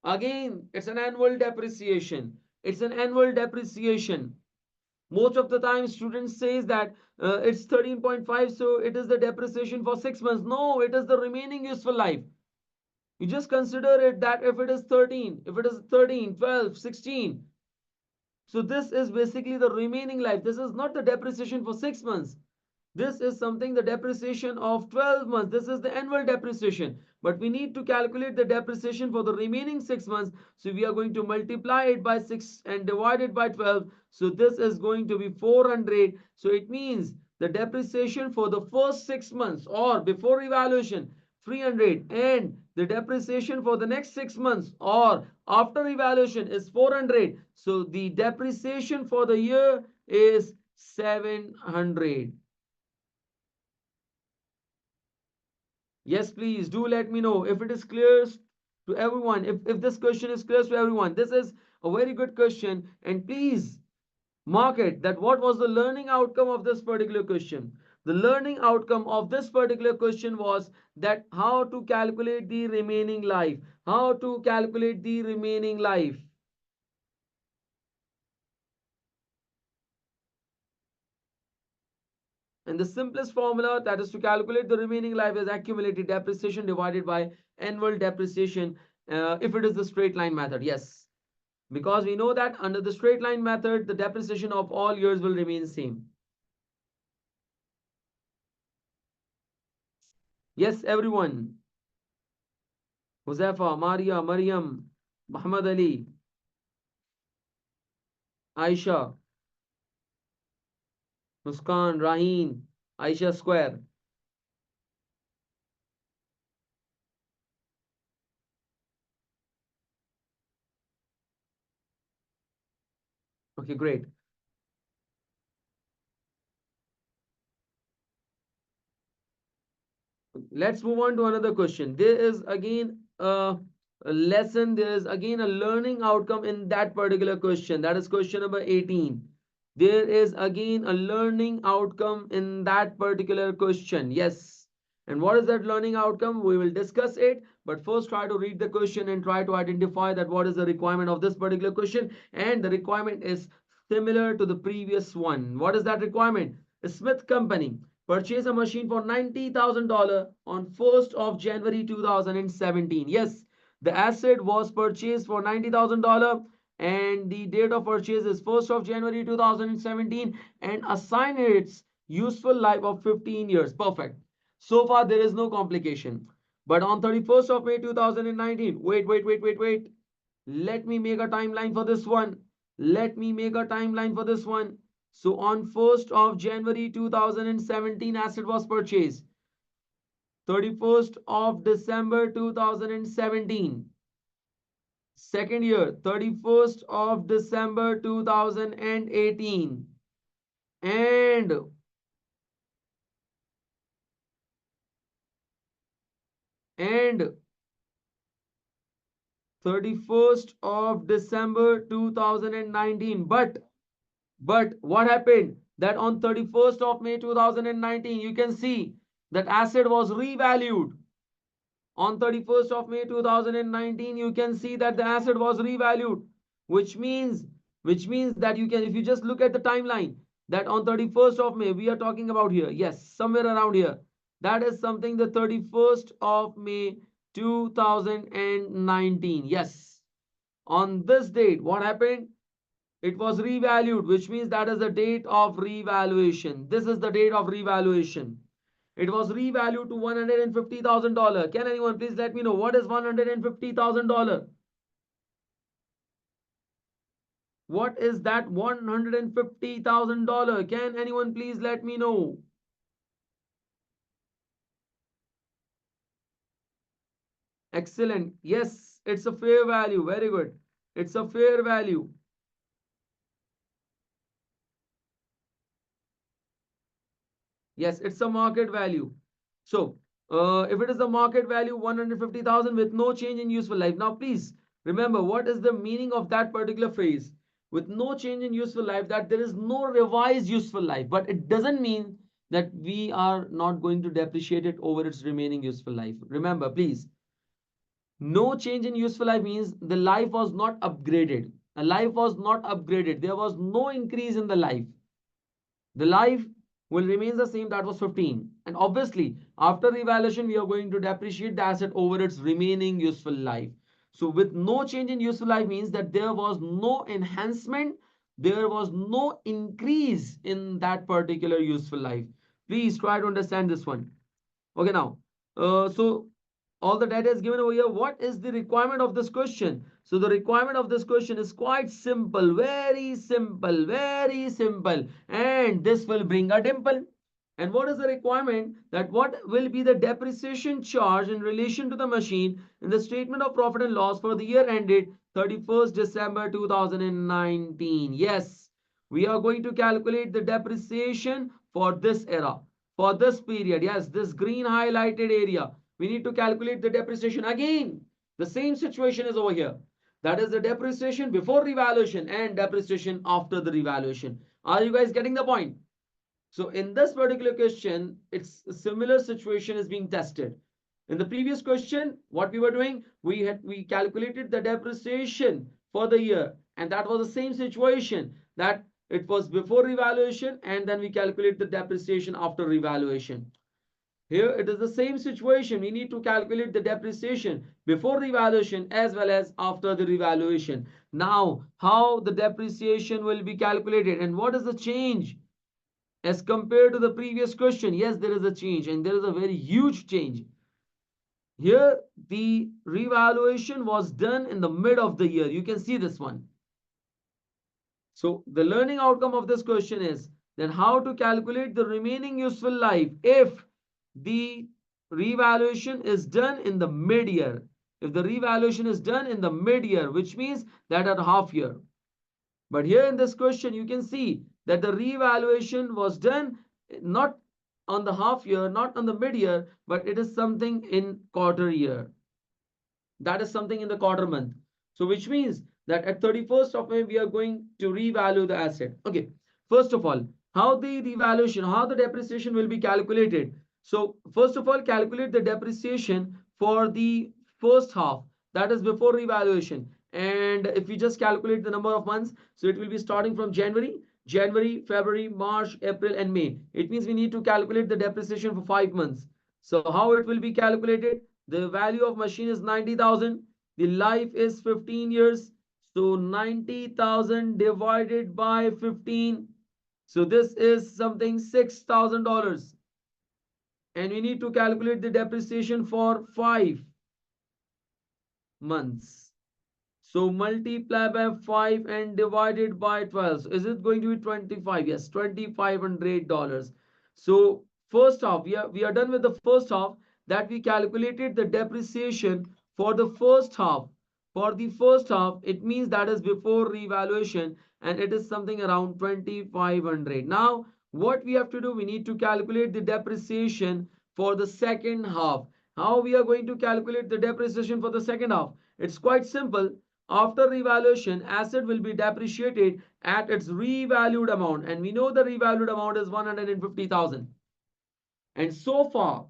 Speaker 1: again, it's an annual depreciation. It's an annual depreciation. Most of the time students says that it's 13.5, so it is the depreciation for 6 months. No, it is the remaining useful life. You just consider it that if it is 13, if it is 13, 12, 16, so this is basically the remaining life. This is not the depreciation for 6 months. This is something the depreciation of 12 months. This is the annual depreciation. But we need to calculate the depreciation for the remaining 6 months. So we are going to multiply it by 6 and divide it by 12. So this is going to be 400. So it means the depreciation for the first 6 months or before evaluation 300, and the depreciation for the next 6 months or after evaluation is 400. So the depreciation for the year is 700. Yes, please do let me know if it is clear to everyone. If this question is clear to everyone, this is a very good question. And please mark it that what was the learning outcome of this particular question. The learning outcome of this particular question was that how to calculate the remaining life. How to calculate the remaining life. And the simplest formula that is to calculate the remaining life is accumulated depreciation divided by annual depreciation if it is the straight line method. Yes, because we know that under the straight line method, the depreciation of all years will remain same. Yes, everyone. Huzefa, Maria, Mariam, Muhammad Ali, Aisha, Muskan, Raheen, Aisha Square. Okay, great. Let's move on to another question. There is again a lesson, there is again a learning outcome in that particular question. That is question number 18. There is again a learning outcome in that particular question. Yes. And what is that learning outcome? We will discuss it. But first, try to read the question and try to identify that what is the requirement of this particular question. And the requirement is similar to the previous one. What is that requirement? A Smith Company purchase a machine for $90,000 on 1st of January 2017. Yes, the asset was purchased for $90,000 and the date of purchase is 1st of January 2017 and assign its useful life of 15 years. Perfect. So far there is no complication. But on 31st of May 2019, wait. Let me make a timeline for this one. Let me make a timeline for this one. So on 1st of January 2017, asset was purchased. 31st of December 2017. Second year, 31st of December 2018. And 31st of December 2019. But what happened? That on 31st of May 2019, you can see that asset was revalued. On 31st of May 2019, you can see that the asset was revalued, which means that you can, if you just look at the timeline, that on 31st of May, we are talking about here, yes, somewhere around here, that is something the 31st of May 2019. Yes, on this date, what happened? It was revalued, which means that is the date of revaluation. This is the date of revaluation. It was revalued to $150,000. Can anyone please let me know what is $150,000? What is that $150,000? Can anyone please let me know? Excellent. Yes, it's a fair value. Very good. It's a fair value. Yes, it's a market value. So, if it is the market value 150,000 with no change in useful life. Now, please remember what is the meaning of that particular phrase? With no change in useful life, that there is no revised useful life. But it doesn't mean that we are not going to depreciate it over its remaining useful life. Remember, please, no change in useful life means the life was not upgraded. A life was not upgraded. There was no increase in the life. The life will remain the same, that was 15. And obviously, after revaluation, we are going to depreciate the asset over its remaining useful life. So with no change in useful life means that there was no enhancement, there was no increase in that particular useful life. Please try to understand this one. Okay, now, so all the data is given over here. What is the requirement of this question? So the requirement of this question is quite simple, very simple, very simple. And this will bring a dimple. And what is the requirement? That what will be the depreciation charge in relation to the machine in the statement of profit and loss for the year ended 31st December 2019. Yes, we are going to calculate the depreciation for this era, for this period. Yes, this green highlighted area. We need to calculate the depreciation again. The same situation is over here. That is the depreciation before revaluation and depreciation after the revaluation. Are you guys getting the point? So in this particular question, it's a similar situation is being tested. In the previous question, what we were doing, we calculated the depreciation for the year, and that was the same situation, that it was before revaluation, and then we calculate the depreciation after revaluation. Here it is the same situation. We need to calculate the depreciation before revaluation as well as after the revaluation. Now, how the depreciation will be calculated and what is the change as compared to the previous question? Yes, there is a change, and there is a very huge change. Here, the revaluation was done in the mid of the year. You can see this one. So the learning outcome of this question is then how to calculate the remaining useful life if the revaluation is done in the mid-year. If the revaluation is done in the mid-year, which means that at half year. But here in this question, you can see that the revaluation was done not on the half year, not on the mid-year, but it is something in quarter year. That is something in the quarter month. So which means that at 31st of May, we are going to revalue the asset. Okay. First of all, how the revaluation, how the depreciation will be calculated. So first of all, calculate the depreciation for the first half. That is before revaluation. And if we just calculate the number of months, so it will be starting from January, February, March, April, and May. It means we need to calculate the depreciation for 5 months. So how it will be calculated? The value of machine is 90,000. The life is 15 years. So 90,000 divided by 15. So this is something $6,000. And we need to calculate the depreciation for 5 months. So multiply by 5 and divided by 12. So is it going to be 25? Yes, $2,500. So first half, we are done with the first half, that we calculated the depreciation for the first half. For the first half, it means that is before revaluation, and it is something around 2,500. Now, what we have to do, we need to calculate the depreciation for the second half. How we are going to calculate the depreciation for the second half? It's quite simple. After revaluation, asset will be depreciated at its revalued amount, and we know the revalued amount is 150,000. And so far,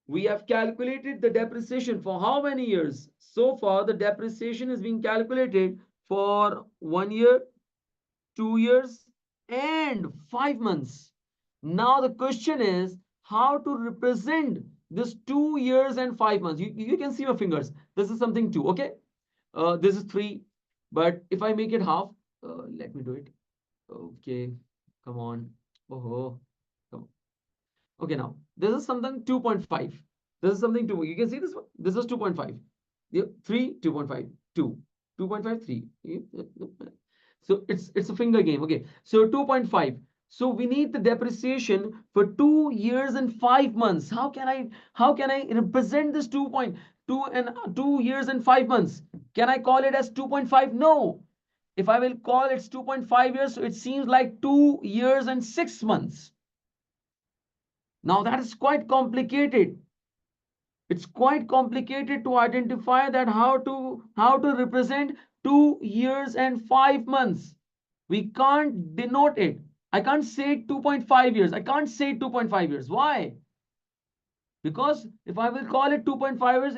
Speaker 1: we have calculated the depreciation for how many years? So far, the depreciation is being calculated for 1 year, 2 years, and 5 months. Now the question is how to represent this 2 years and 5 months. You can see my fingers. This is something 2, okay? This is 3, but if I make it half, let me do it. Okay, come on. Oh, come on. Okay, now this is something 2.5. This is something 2. You can see this one. This is 2.5. 3, 2.5, 2, 2.5, 3. So it's a finger game. Okay, so 2.5. So we need the depreciation for 2 years and 5 months. How can I represent this 2.2 and 2 years and 5 months? Can I call it as 2.5? No. If I will call it 2.5 years, so it seems like 2 years and 6 months. Now that is quite complicated. It's quite complicated to identify that how to represent 2 years and 5 months. We can't denote it. I can't say 2.5 years. I can't say 2.5 years. Why? Because if I will call it 2.5 years,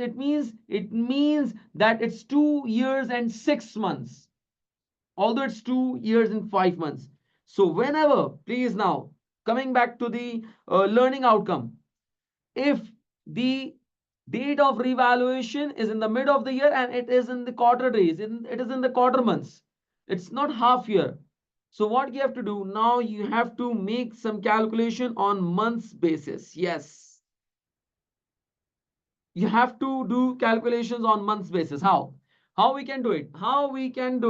Speaker 1: it means that it's 2 years and 6 months. Although it's 2 years and 5 months. So whenever, please now, coming back to the learning outcome, if the date of revaluation is in the mid of the year and it is in the quarter days, it is in the quarter months, it's not half year. So what you have to do now, you have to make some calculation on months basis. Yes, you have to do calculations on months basis. How we can do it? How we can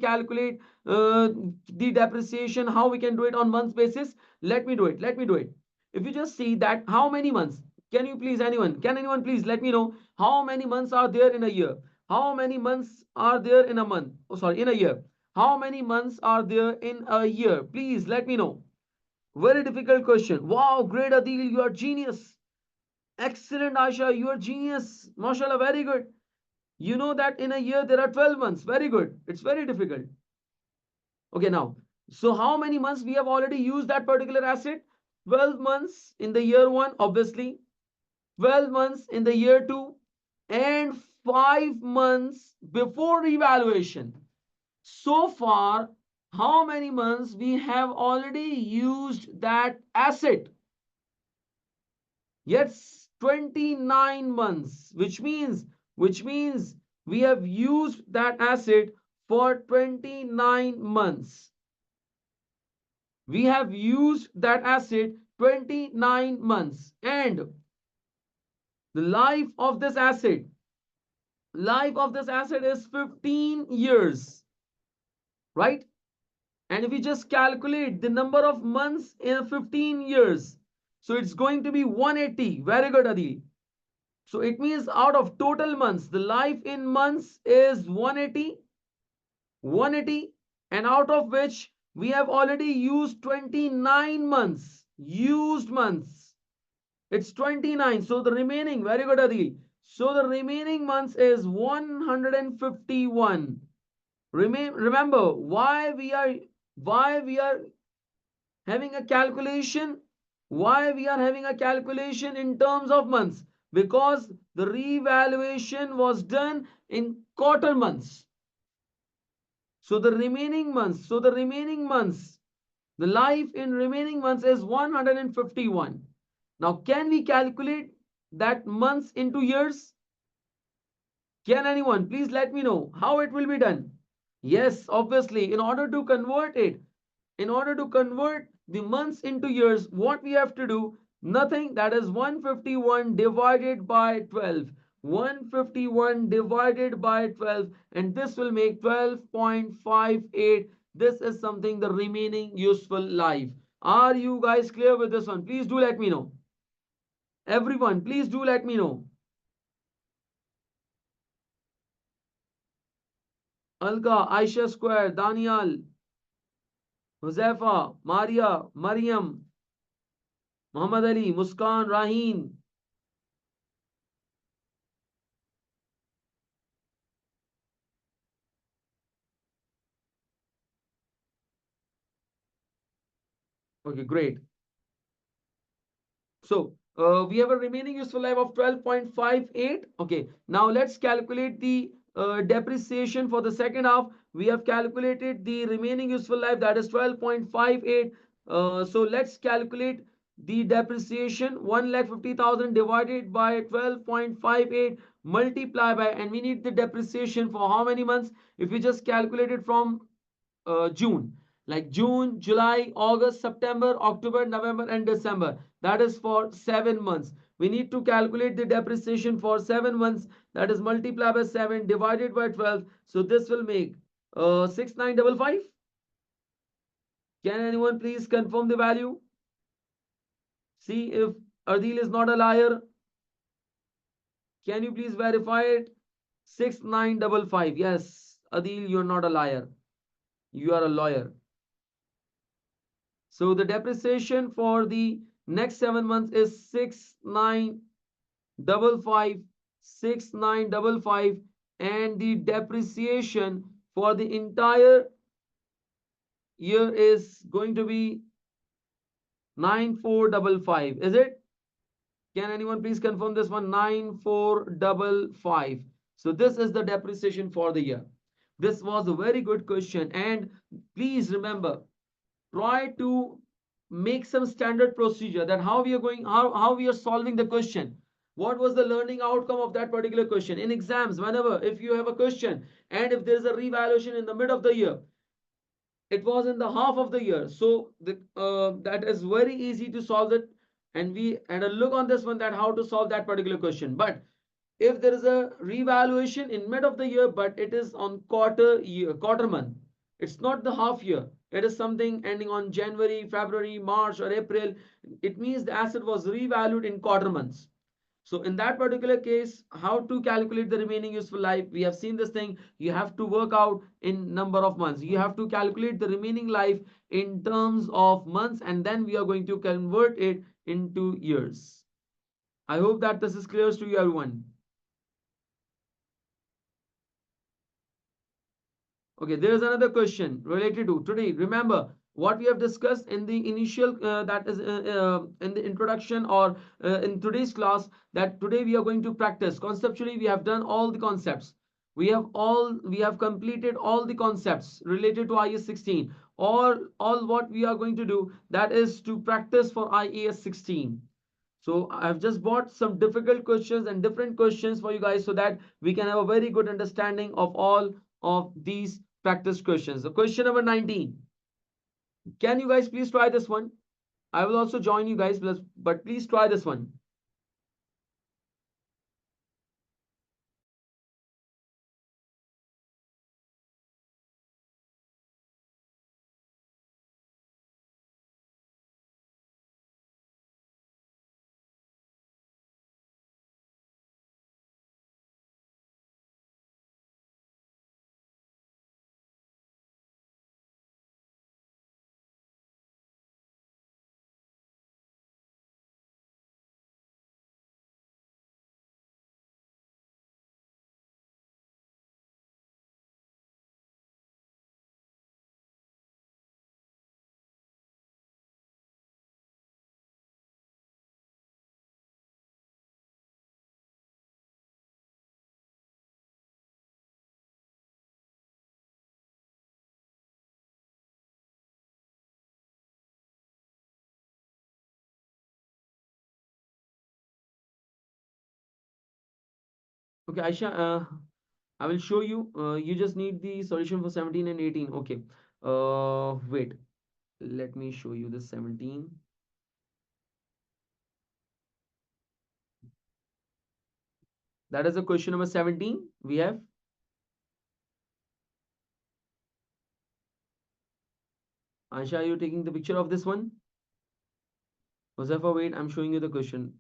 Speaker 1: calculate the depreciation? How we can do it on months basis? Let me do it. If you just see that how many months, can anyone please let me know how many months are there in a year? How many months are there in a month? Oh, sorry, in a year. How many months are there in a year? Please let me know. Very difficult question. Wow, great Adil, you are genius. Excellent, Aisha, you are genius. MashaAllah, very good. You know that in a year there are 12 months. Very good. It's very difficult. Okay, now, so how many months we have already used that particular asset? 12 months in the year 1, obviously. 12 months in the year 2, and 5 months before revaluation. So far, how many months we have already used that asset. Yes, 29 months, which means we have used that asset for 29 months. We have used that asset 29 months, and the life of this asset is 15 years, right? And if we just calculate the number of months in 15 years, so it's going to be 180. Very good, Adil. So it means out of total months, the life in months is 180, and out of which we have already used 29 months. Used months. It's 29. So the remaining, very good, Adil. So the remaining months is 151. Remember why we are having a calculation, in terms of months, because the revaluation was done in quarter months. So the remaining months, the life in remaining months is 151. Now can we calculate that months into years? Can anyone please let me know how it will be done? Yes, obviously, in order to convert the months into years, what we have to do, nothing, that is 151 divided by 12. 151 divided by 12, and this will make 12.58. This is something, the remaining useful life. Are you guys clear with this one? Please do let me know. Everyone, please do let me know. Alka, Aisha Square, Daniel, Josefa, Maria, Mariam, Muhammad Ali, Muskan, Raheen. Okay, great. So we have a remaining useful life of 12.58. Okay, now let's calculate the depreciation for the second half. We have calculated the remaining useful life, that is 12.58. So let's calculate the depreciation. 1,50,000 divided by 12.58 multiply by, and we need the depreciation for how many months? If we just calculate it from June, like June, July, August, September, October, November, and December. That is for 7 months. We need to calculate the depreciation for 7 months. That is multiply by 7 divided by 12. So this will make 6955. Can anyone please confirm the value? See if Adil is not a liar. Can you please verify it? 6955. Yes, Adil, you're not a liar. You are a lawyer. So the depreciation for the next 7 months is 6955, 6955, and the depreciation for the entire year is going to be 9455. Is it? Can anyone please confirm this one? 9455. So this is the depreciation for the year. This was a very good question, and please remember, try to make some standard procedure, that how we are solving the question. What was the learning outcome of that particular question? In exams, whenever, if you have a question and if there is a revaluation in the mid of the year, it was in the half of the year, so that is very easy to solve it. And we had a look on this one, that how to solve that particular question. But if there is a revaluation in mid of the year, but it is on quarter month, it's not the half year, it is something ending on January, February, March, or April, it means the asset was revalued in quarter months. So in that particular case, how to calculate the remaining useful life? We have seen this thing. You have to work out in number of months. You have to calculate the remaining life in terms of months, and then we are going to convert it into years. I hope that this is clear to you, everyone. Okay, there is another question related to today. Remember what we have discussed in the initial, that is in the introduction, or in today's class, that today we are going to practice conceptually. We have done all the concepts. we have completed all the concepts related to IAS 16. All what we are going to do, that is to practice for IAS 16. So I've just brought some difficult questions and different questions for you guys so that we can have a very good understanding of all of these practice questions. So question number 19. Can you guys please try this one? I will also join you guys, but please try this one. Okay, Aisha, I will show you. You just need the solution for 17 and 18. Okay. Wait. Let me show you the 17. That is the question number 17. We have. Aisha, are you taking the picture of this one? Josefa, wait. I'm showing you the question.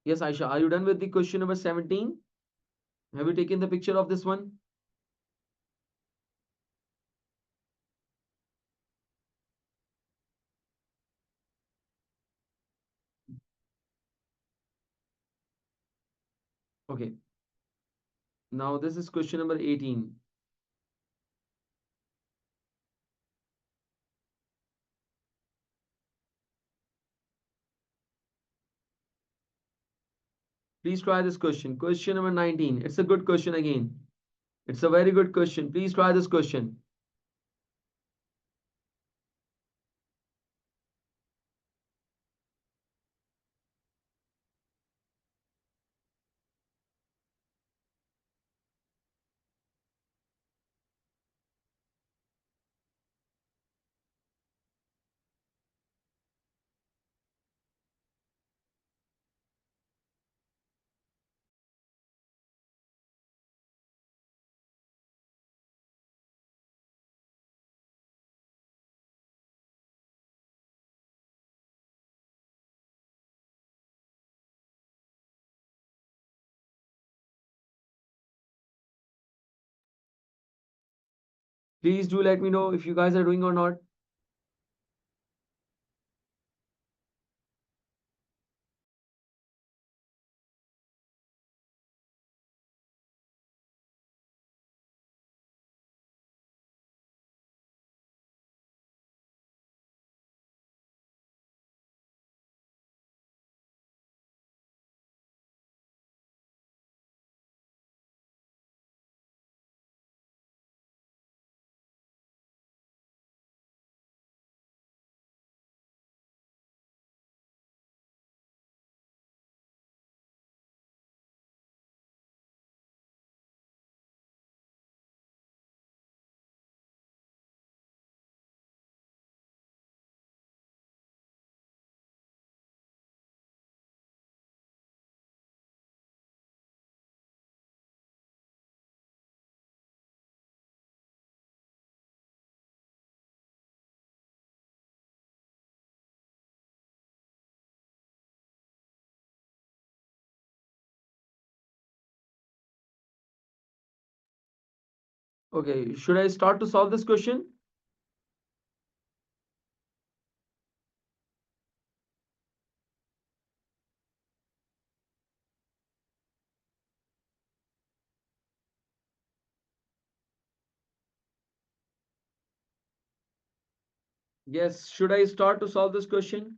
Speaker 1: Yes, Aisha, are you done with the question number 17? Have you taken the picture of this one? Okay. Now this is question number 18. Please try this question. Question number 19. It's a good question again. It's a very good question. Please try this question. Please do let me know if you guys are doing or not. Okay, should I start to solve this question? Yes, should I start to solve this question?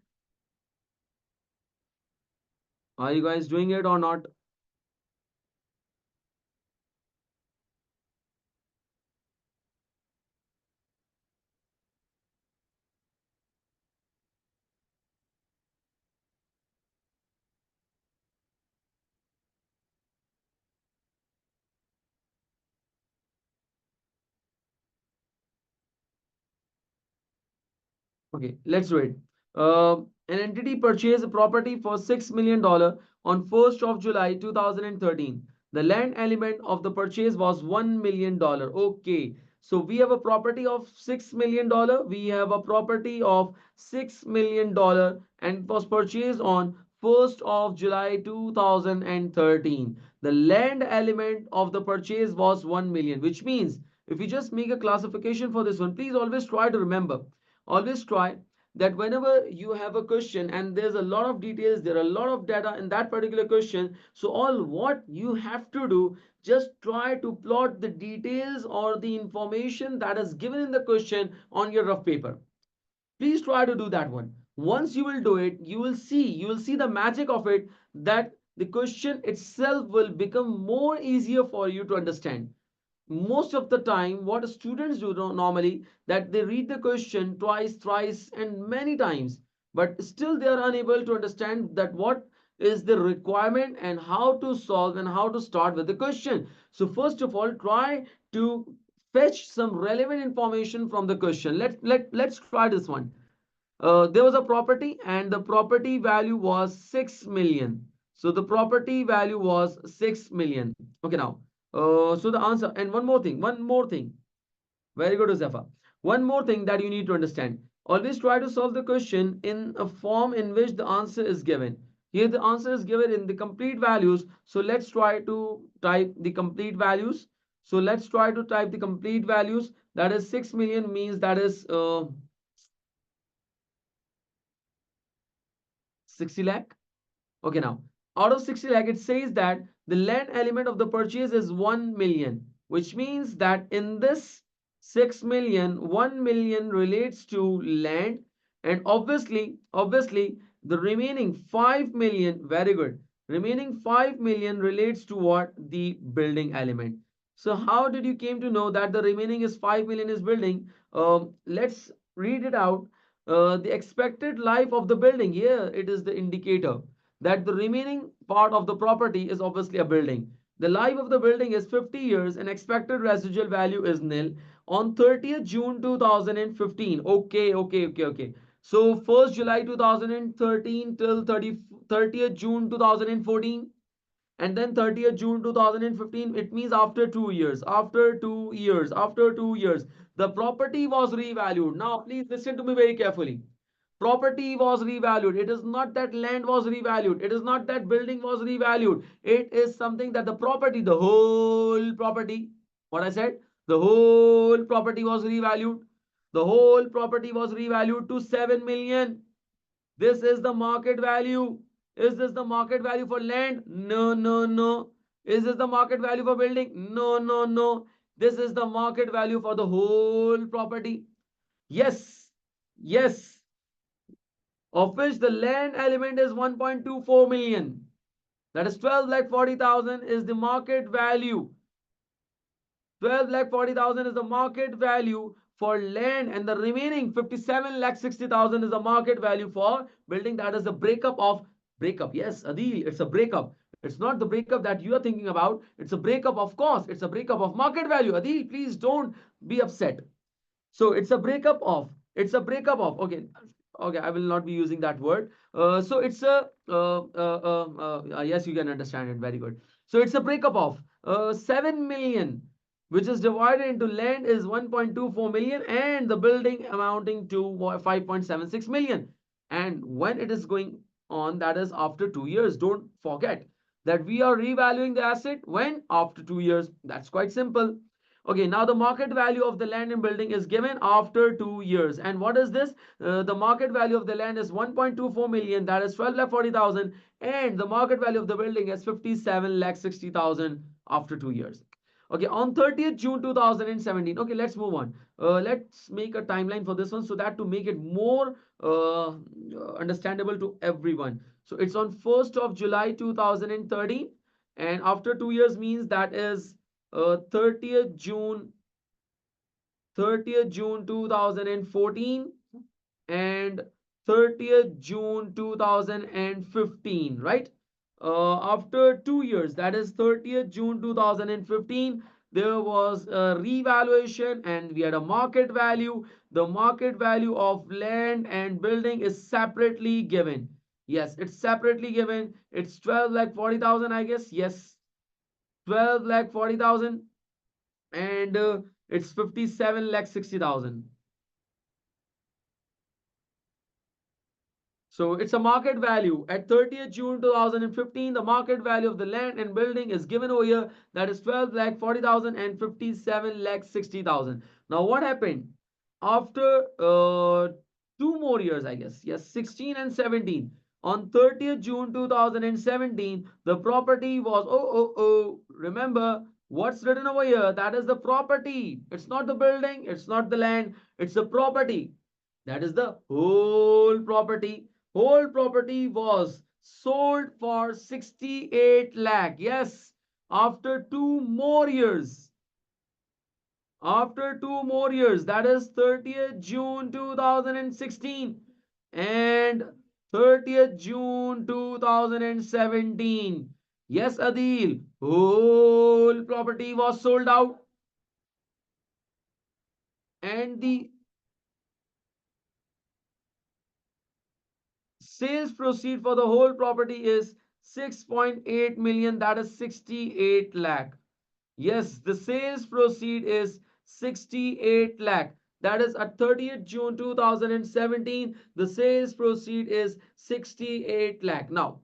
Speaker 1: Are you guys doing it or not? Okay, let's do it. An entity purchased a property for $6 million on 1st of July 2013. The land element of the purchase was $1 million. Okay, so we have a property of $6 million. We have a property of $6 million and it was purchased on 1st of July 2013. The land element of the purchase was 1 million, which means if you just make a classification for this one, please always try to remember, always try that whenever you have a question and there's a lot of details, there are a lot of data in that particular question, so all what you have to do, just try to plot the details or the information that is given in the question on your rough paper. Please try to do that one. Once you will do it, you will see the magic of it, that the question itself will become more easier for you to understand. Most of the time what students do normally, that they read the question twice, thrice and many times, but still they are unable to understand that what is the requirement and how to solve and how to start with the question. So first of all, try to fetch some relevant information from the question. Let's try this one. There was a property and the property value was 6 million. So the property value was 6 million. Okay, now, so the answer, and one more thing. Very good, Josefa. One more thing that you need to understand. Always try to solve the question in a form in which the answer is given. Here the answer is given in the complete values. So let's try to type the complete values. So let's try to type the complete values. That is 6 million means that is 60 lakh. Okay, now out of 60 lakh, it says that the land element of the purchase is 1 million, which means that in this 6 million, 1 million relates to land, and obviously, the remaining 5 million, very good, remaining 5 million relates to what? The building element. So, how did you came to know that the remaining is 5 million is building? Let's read it out. The expected life of the building, here it is the indicator that the remaining part of the property is obviously a building. The life of the building is 50 years and expected residual value is nil on 30th June 2015. Okay. So 1st July 2013 till 30th June 2014, and then 30th June 2015, it means after 2 years, after 2 years, the property was revalued. Now, please listen to me very carefully. Property was revalued. It is not that land was revalued. It is not that building was revalued. It is something that the property, the whole property, what I said, the whole property was revalued. The whole property was revalued to 7 million. This is the market value. Is this the market value for land? No. Is this the market value for building? No. This is the market value for the whole property. Yes, yes, of which the land element is 1.24 million. That is 12 lakh 40,000 is the market value. 12 lakh 40,000 is the market value for land, and the remaining 57 lakh 60,000 is the market value for building. That is the breakup. Yes, Adil, it's a breakup. It's not the breakup that you are thinking about. It's a breakup of cost. It's a breakup of market value. Adil, please don't be upset. So it's a breakup of, okay, I will not be using that word. So it's a yes, you can understand it very good. So it's a breakup of 7 million, which is divided into land is 1.24 million and the building amounting to 5.76 million. And when it is going on, that is after 2 years. Don't forget that we are revaluing the asset when? After 2 years. That's quite simple. Okay, now the market value of the land and building is given after 2 years. And what is this? The market value of the land is 1.24 million, that is 12 lakh 40,000, and the market value of the building is 57 lakh 60,000 after 2 years. Okay, on 30th June 2017. Okay, let's move on. Let's make a timeline for this one so that to make it more understandable to everyone. So it's on 1st of July 2013, and after 2 years means that is 30th June 30th June 2014 and 30th June 2015, right? After 2 years, that is 30th June 2015, there was a revaluation and we had a market value. The market value of land and building is separately given. Yes, it's separately given. It's 12 lakh 40,000, I guess. Yes, 12 lakh 40,000, and it's 57 lakh 60,000. So it's a market value. At 30th June 2015, the market value of the land and building is given over here. That is 12 lakh 40,000 and 57 lakh 60,000. Now what happened? After 2 more years, I guess. Yes, 16 and 17. On 30th June 2017, the property was, remember what's written over here? That is the property. It's not the building. It's not the land. It's the property. That is the whole property. Whole property was sold for 68 lakh. Yes, after 2 more years. After 2 more years, that is 30th June 2016 and 30th June 2017. Yes, Adil, whole property was sold out, and the sales proceed for the whole property is 6.8 million, that is 68 lakh. Yes, the sales proceed is 68 lakh. That is at 30th June 2017, the sales proceed is 68 lakh. Now,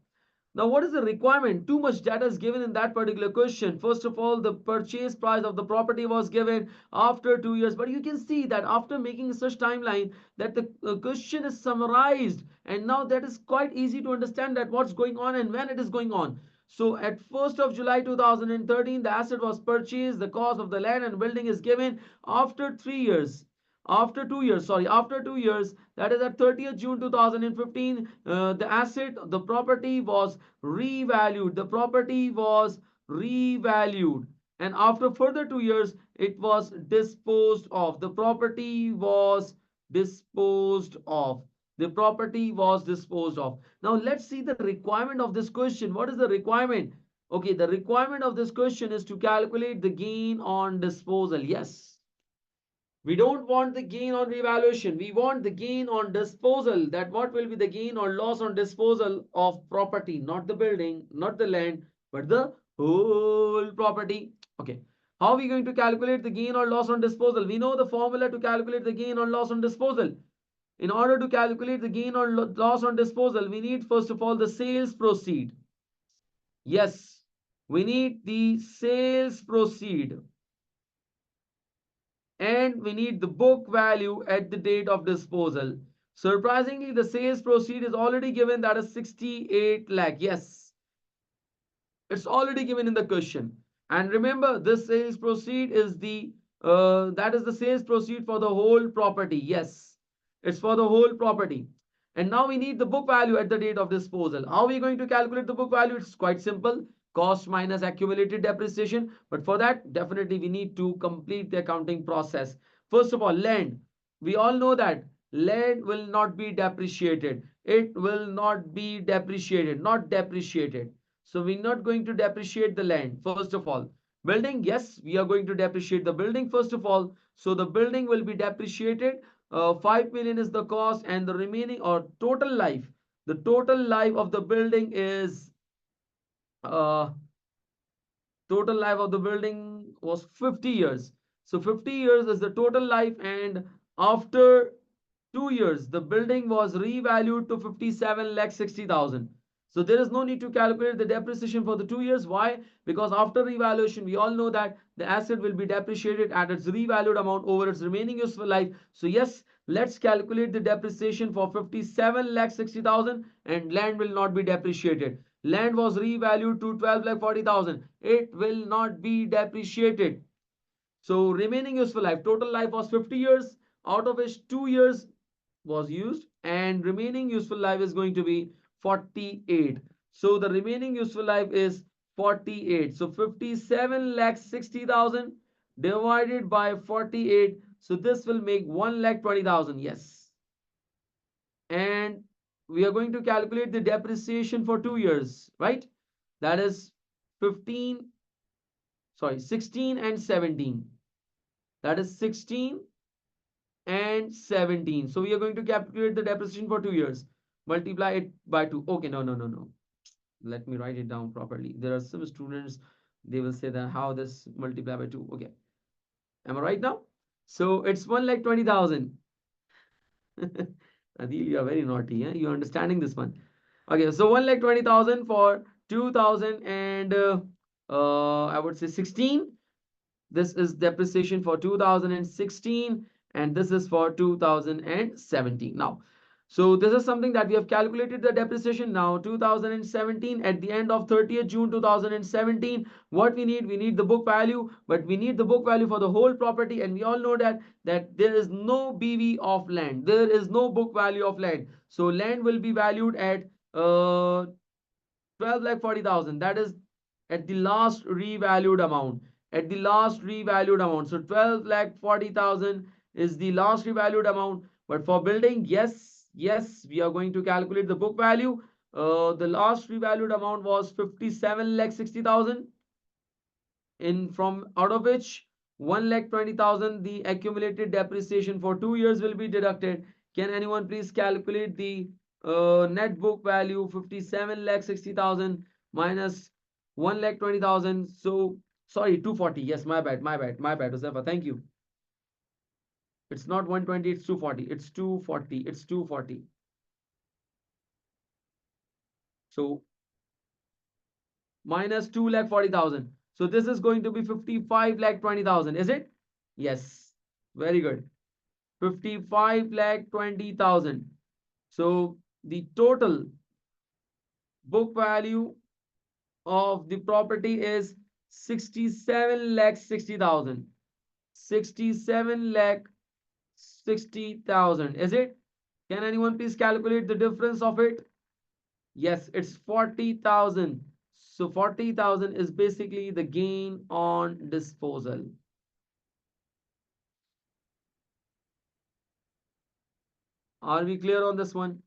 Speaker 1: what is the requirement? Too much data is given in that particular question. First of all, the purchase price of the property was given after 2 years. But you can see that after making such timeline, that the question is summarized. And now that is quite easy to understand that what's going on and when it is going on. So at 1st of July 2013, the asset was purchased. The cost of the land and building is given after 3 years. After 2 years, that is at 30th June 2015, the asset, the property was revalued. The property was revalued. And after further 2 years, it was disposed of. The property was disposed of. The property was disposed of. Now let's see the requirement of this question. What is the requirement? Okay, the requirement of this question is to calculate the gain on disposal. Yes. We don't want the gain on revaluation. We want the gain on disposal. That what will be the gain or loss on disposal of property, not the building, not the land, but the whole property. Okay. How are we going to calculate the gain or loss on disposal? We know the formula to calculate the gain or loss on disposal. In order to calculate the gain or loss on disposal, we need first of all the sales proceed. Yes, we need the sales proceed. And we need the book value at the date of disposal. Surprisingly, the sales proceed is already given, that is 68 lakh. Yes, it's already given in the question. And remember, this sales proceed is the that is the sales proceed for the whole property. Yes, it's for the whole property. And now we need the book value at the date of disposal. How are we going to calculate the book value? It's quite simple. Cost minus accumulated depreciation. But for that, definitely we need to complete the accounting process. First of all, land. We all know that land will not be depreciated. It will not be depreciated, not depreciated. So we're not going to depreciate the land, first of all. Building, yes, we are going to depreciate the building, first of all. So the building will be depreciated. 5 million is the cost, and the remaining or total life. The total life of the building is uh, total life of the building was 50 years. So 50 years is the total life, and after 2 years, the building was revalued to 57 lakh 60,000. So there is no need to calculate the depreciation for the 2 years. Why? Because after revaluation, we all know that the asset will be depreciated at its revalued amount over its remaining useful life. So yes, let's calculate the depreciation for 57 lakh 60,000, and land will not be depreciated. Land was revalued to 12 lakh 40,000. It will not be depreciated. So remaining useful life, total life was 50 years, out of which 2 years was used, and remaining useful life is going to be 48. So the remaining useful life is 48. So 57 lakh 60,000 divided by 48. So this will make 1 lakh 20,000. Yes. And we are going to calculate the depreciation for 2 years, right? That is 15, sorry, 16 and 17. That is 16 and 17. So we are going to calculate the depreciation for 2 years. Multiply it by 2. Okay, no. Let me write it down properly. There are some students, they will say that how this multiply by 2. Okay. Am I right now? So it's 1 lakh 20,000. Adil, you are very naughty. Eh? You are understanding this one. Okay, so 1 lakh 20,000 for 2000 and I would say 16. This is depreciation for 2016 and this is for 2017. Now, so this is something that we have calculated the depreciation now 2017 at the end of 30th June 2017. What we need the book value, but we need the book value for the whole property, and we all know that there is no BV of land. There is no book value of land. So land will be valued at 12 lakh 40,000. That is at the last revalued amount. At the last revalued amount. So 12 lakh 40,000 is the last revalued amount. But for building, yes, we are going to calculate the book value. The last revalued amount was 57 lakh 60,000. In from out of which 1 lakh 20,000 the accumulated depreciation for 2 years will be deducted. Can anyone please calculate the net book value 57 lakh 60,000 minus 1 lakh 20,000? So sorry, 240. Yes, my bad, Josefa. Thank you. It's not 120, it's 240. It's 240. It's 240. So minus 2 lakh 40,000. So this is going to be 55 lakh 20,000. Is it? Yes. Very good. 55 lakh 20,000. So the total book value of the property is 67 lakh 60,000. 67 lakh 60,000. Is it? Can anyone please calculate the difference of it? Yes, it's 40,000. So 40,000 is basically the gain on disposal. Are we clear on this one?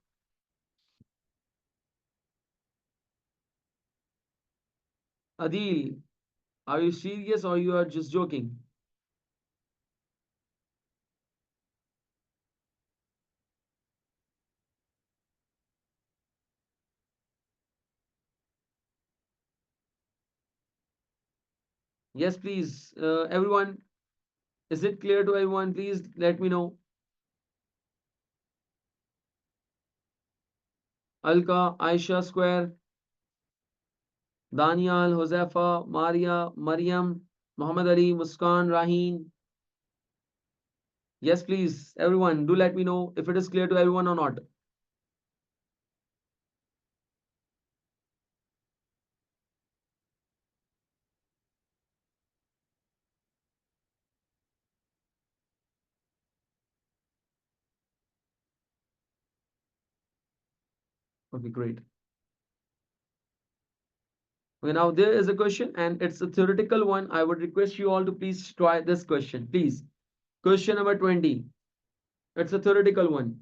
Speaker 1: Adil, are you serious or you are just joking? Yes, please. Everyone, is it clear to everyone? Please let me know. Alka, Aisha Square, Daniel, Josefa, Maria, Mariam, Muhammad Ali, Muskan, Raheen. Yes, please. Everyone, do let me know if it is clear to everyone or not. Okay, great. Okay, now there is a question and it's a theoretical one. I would request you all to please try this question. Please. Question number 20. It's a theoretical one.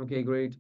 Speaker 1: Okay, great.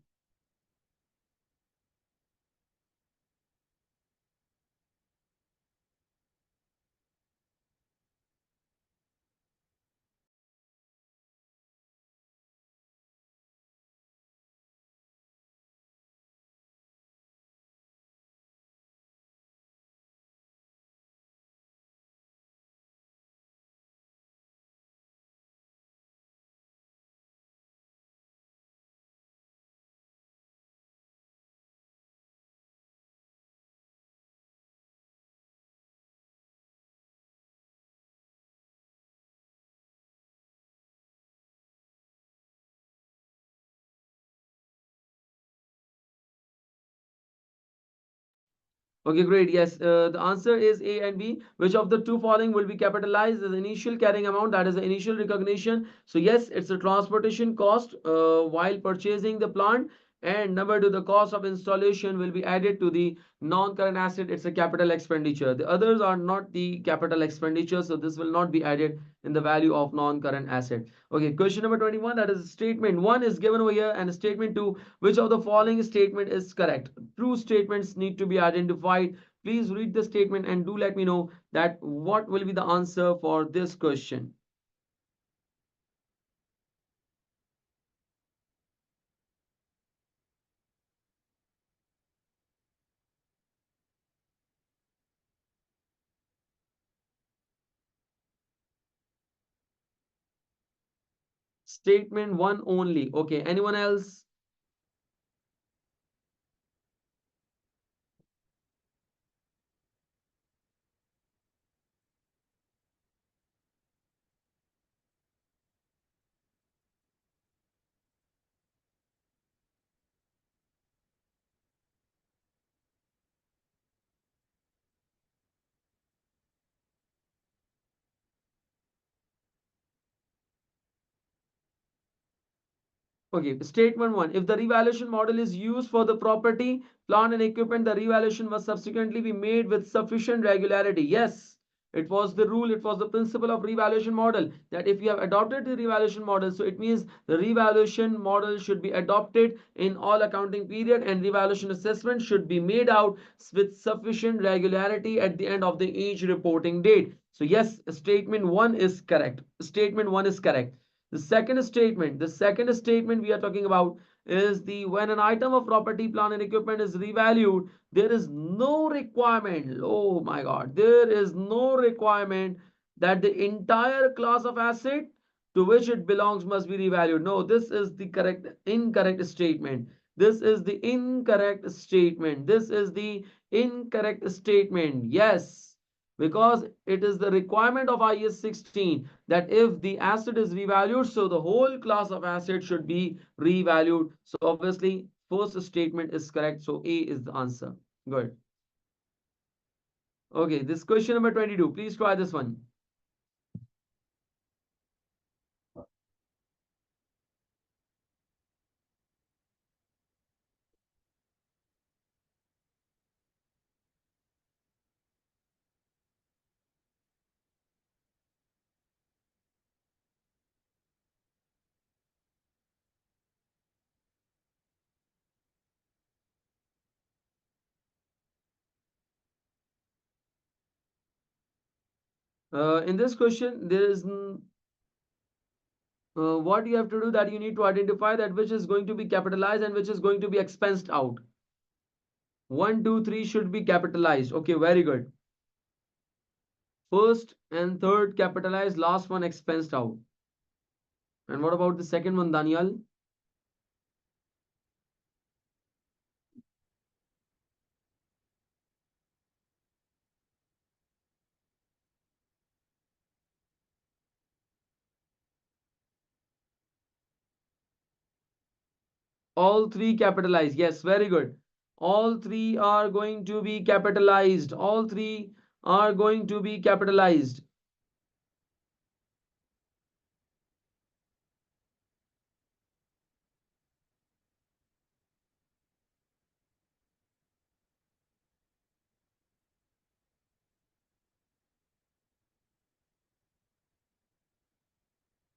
Speaker 1: Okay, great. Yes, the answer is A and B. Which of the two following will be capitalized as initial carrying amount? That is the initial recognition. So yes, it's a transportation cost while purchasing the plant. And number two, the cost of installation will be added to the non-current asset. It's a capital expenditure. The others are not the capital expenditure, so this will not be added in the value of non-current asset. Okay, question number 21. That is statement 1 is given over here, and statement 2. Which of the following statement is correct? True statements need to be identified. Please read the statement and do let me know that what will be the answer for this question. Statement 1 only. Okay, anyone else? Okay, statement 1. If the revaluation model is used for the property, plant and equipment, the revaluation must subsequently be made with sufficient regularity. Yes, it was the rule, it was the principle of revaluation model that if you have adopted the revaluation model, so it means the revaluation model should be adopted in all accounting period and revaluation assessment should be made out with sufficient regularity at the end of the each reporting date. So yes, statement 1 is correct. Statement 1 is correct. The second statement we are talking about is the when an item of property, plant, and equipment is revalued, there is no requirement. Oh my God, there is no requirement that the entire class of asset to which it belongs must be revalued. No, this is the incorrect statement. This is the incorrect statement. This is the incorrect statement. Yes, because it is the requirement of IAS 16 that if the asset is revalued, so the whole class of assets should be revalued. So obviously, first statement is correct. So A is the answer. Good. Okay, this question number 22. Please try this one. In this question, there is what you have to do that you need to identify that which is going to be capitalized and which is going to be expensed out. 1, 2, 3 should be capitalized. Okay, very good. First and third capitalized, last one expensed out. And what about the second one, Daniel? All three capitalized. Yes, very good. All three are going to be capitalized. All three are going to be capitalized.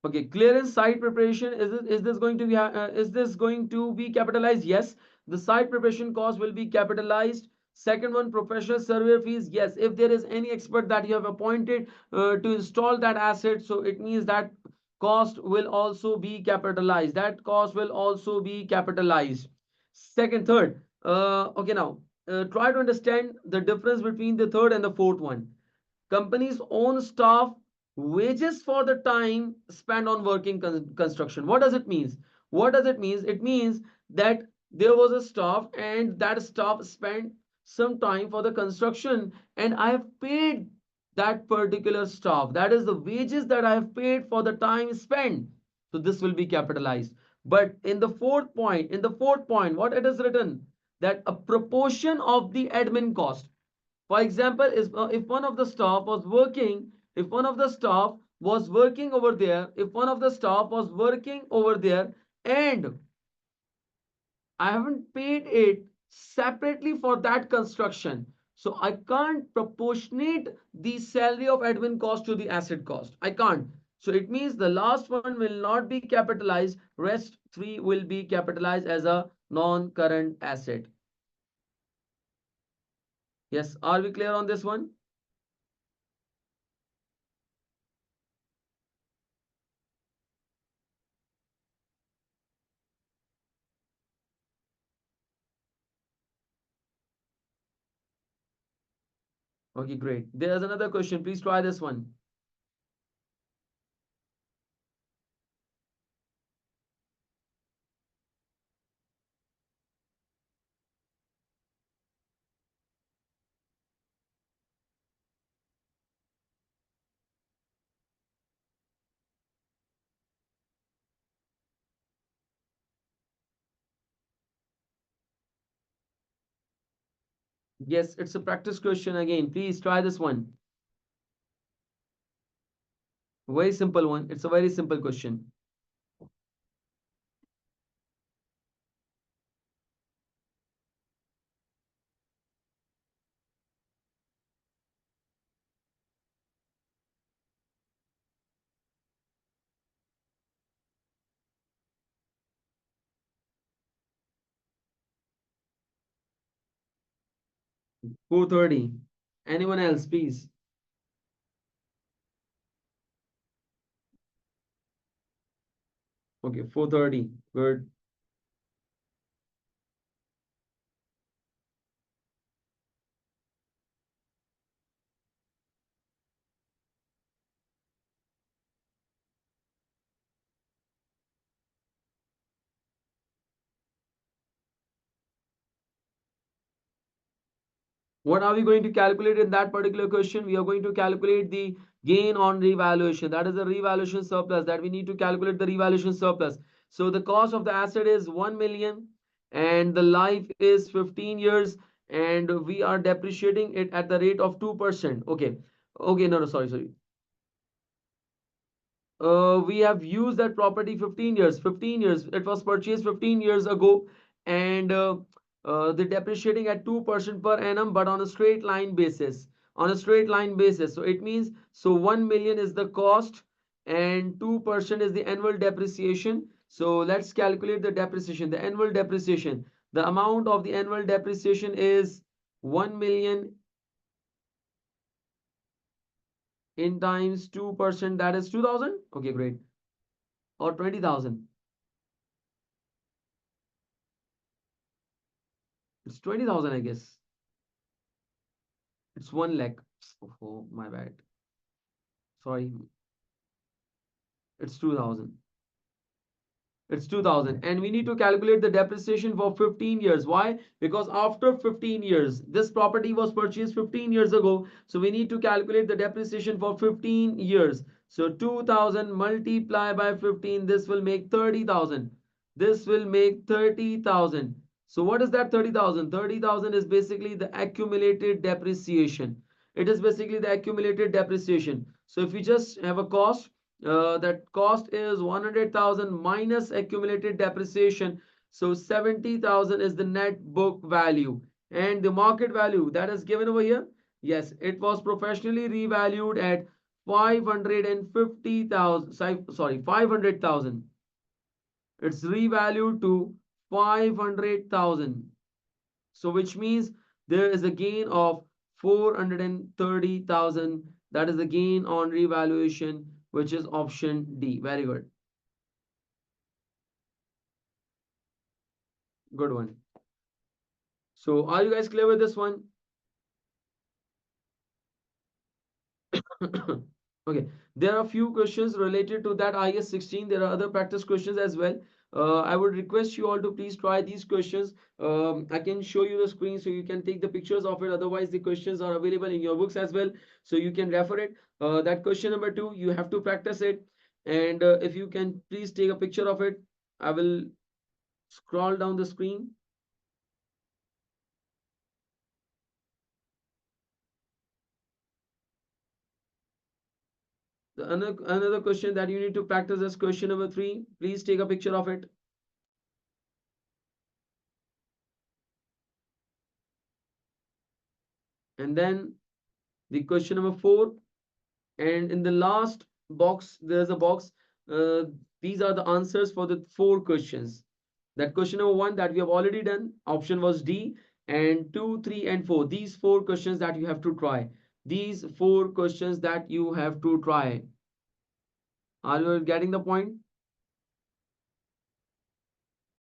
Speaker 1: Okay, clearance site preparation. Is this going to be capitalized? Yes, the site preparation cost will be capitalized. Second one, professional survey fees. Yes, if there is any expert that you have appointed to install that asset, so it means that cost will also be capitalized. That cost will also be capitalized. Second, third. Okay, now try to understand the difference between the third and the fourth one. Company's own staff wages for the time spent on working construction. What does it mean? What does it mean? It means that there was a staff and that staff spent some time for the construction and I have paid that particular staff. That is the wages that I have paid for the time spent. So this will be capitalized. But in the fourth point, what it is written? That a proportion of the admin cost. For example, if one of the staff was working, if one of the staff was working over there, if one of the staff was working over there, and I haven't paid it separately for that construction. So I can't proportionate the salary of admin cost to the asset cost. I can't. So it means the last one will not be capitalized. Rest three will be capitalized as a non-current asset. Yes, are we clear on this one? Okay, great. There's another question. Please try this one. Yes, it's a practice question again. Please try this one. Very simple one. It's a very simple question. Four 4:30. Anyone else, please? Okay, 4:30. Good. What are we going to calculate in that particular question? We are going to calculate the gain on revaluation. That is the revaluation surplus that we need to calculate the revaluation surplus. So the cost of the asset is 1 million and the life is 15 years and we are depreciating it at the rate of 2%. Okay. Okay, no, sorry. We have used that property 15 years. 15 years. It was purchased 15 years ago and the depreciating at 2% per annum, but on a straight line basis. On a straight line basis. So it means, so 1 million is the cost and 2% is the annual depreciation. So let's calculate the depreciation, the annual depreciation. The amount of the annual depreciation is 1 million in times 2%, that is 2000. Okay, great. Or 20,000. It's 20,000, I guess. It's 1 lakh. Oh, my bad. Sorry. It's 2000. It's 2000. And we need to calculate the depreciation for 15 years. Why? Because after 15 years, this property was purchased 15 years ago. So we need to calculate the depreciation for 15 years. So 2000 multiplied by 15, this will make 30,000. This will make 30,000. So what is that 30,000? 30,000 is basically the accumulated depreciation. It is basically the accumulated depreciation. So if we just have a cost, that cost is 100,000 minus accumulated depreciation. So 70,000 is the net book value. And the market value that is given over here. Yes, it was professionally revalued at 550,000. Sorry, 500,000. It's revalued to 500,000. So which means there is a gain of 430,000. That is the gain on revaluation, which is option D. Very good. Good one. So are you guys clear with this one? Okay, there are a few questions related to that IAS 16. There are other practice questions as well. I would request you all to please try these questions. I can show you the screen so you can take the pictures of it. Otherwise, the questions are available in your books as well, so you can refer it. That question number 2, you have to practice it. And if you can please take a picture of it, I will scroll down the screen. Another question that you need to practice is question number 3. Please take a picture of it. And then the question number 4. And in the last box, there's a box. Uh, these are the answers for the 4 questions. That question number 1 that we have already done, option was D, and 2, 3, and 4. These 4 questions that you have to try. These 4 questions that you have to try. Are you getting the point?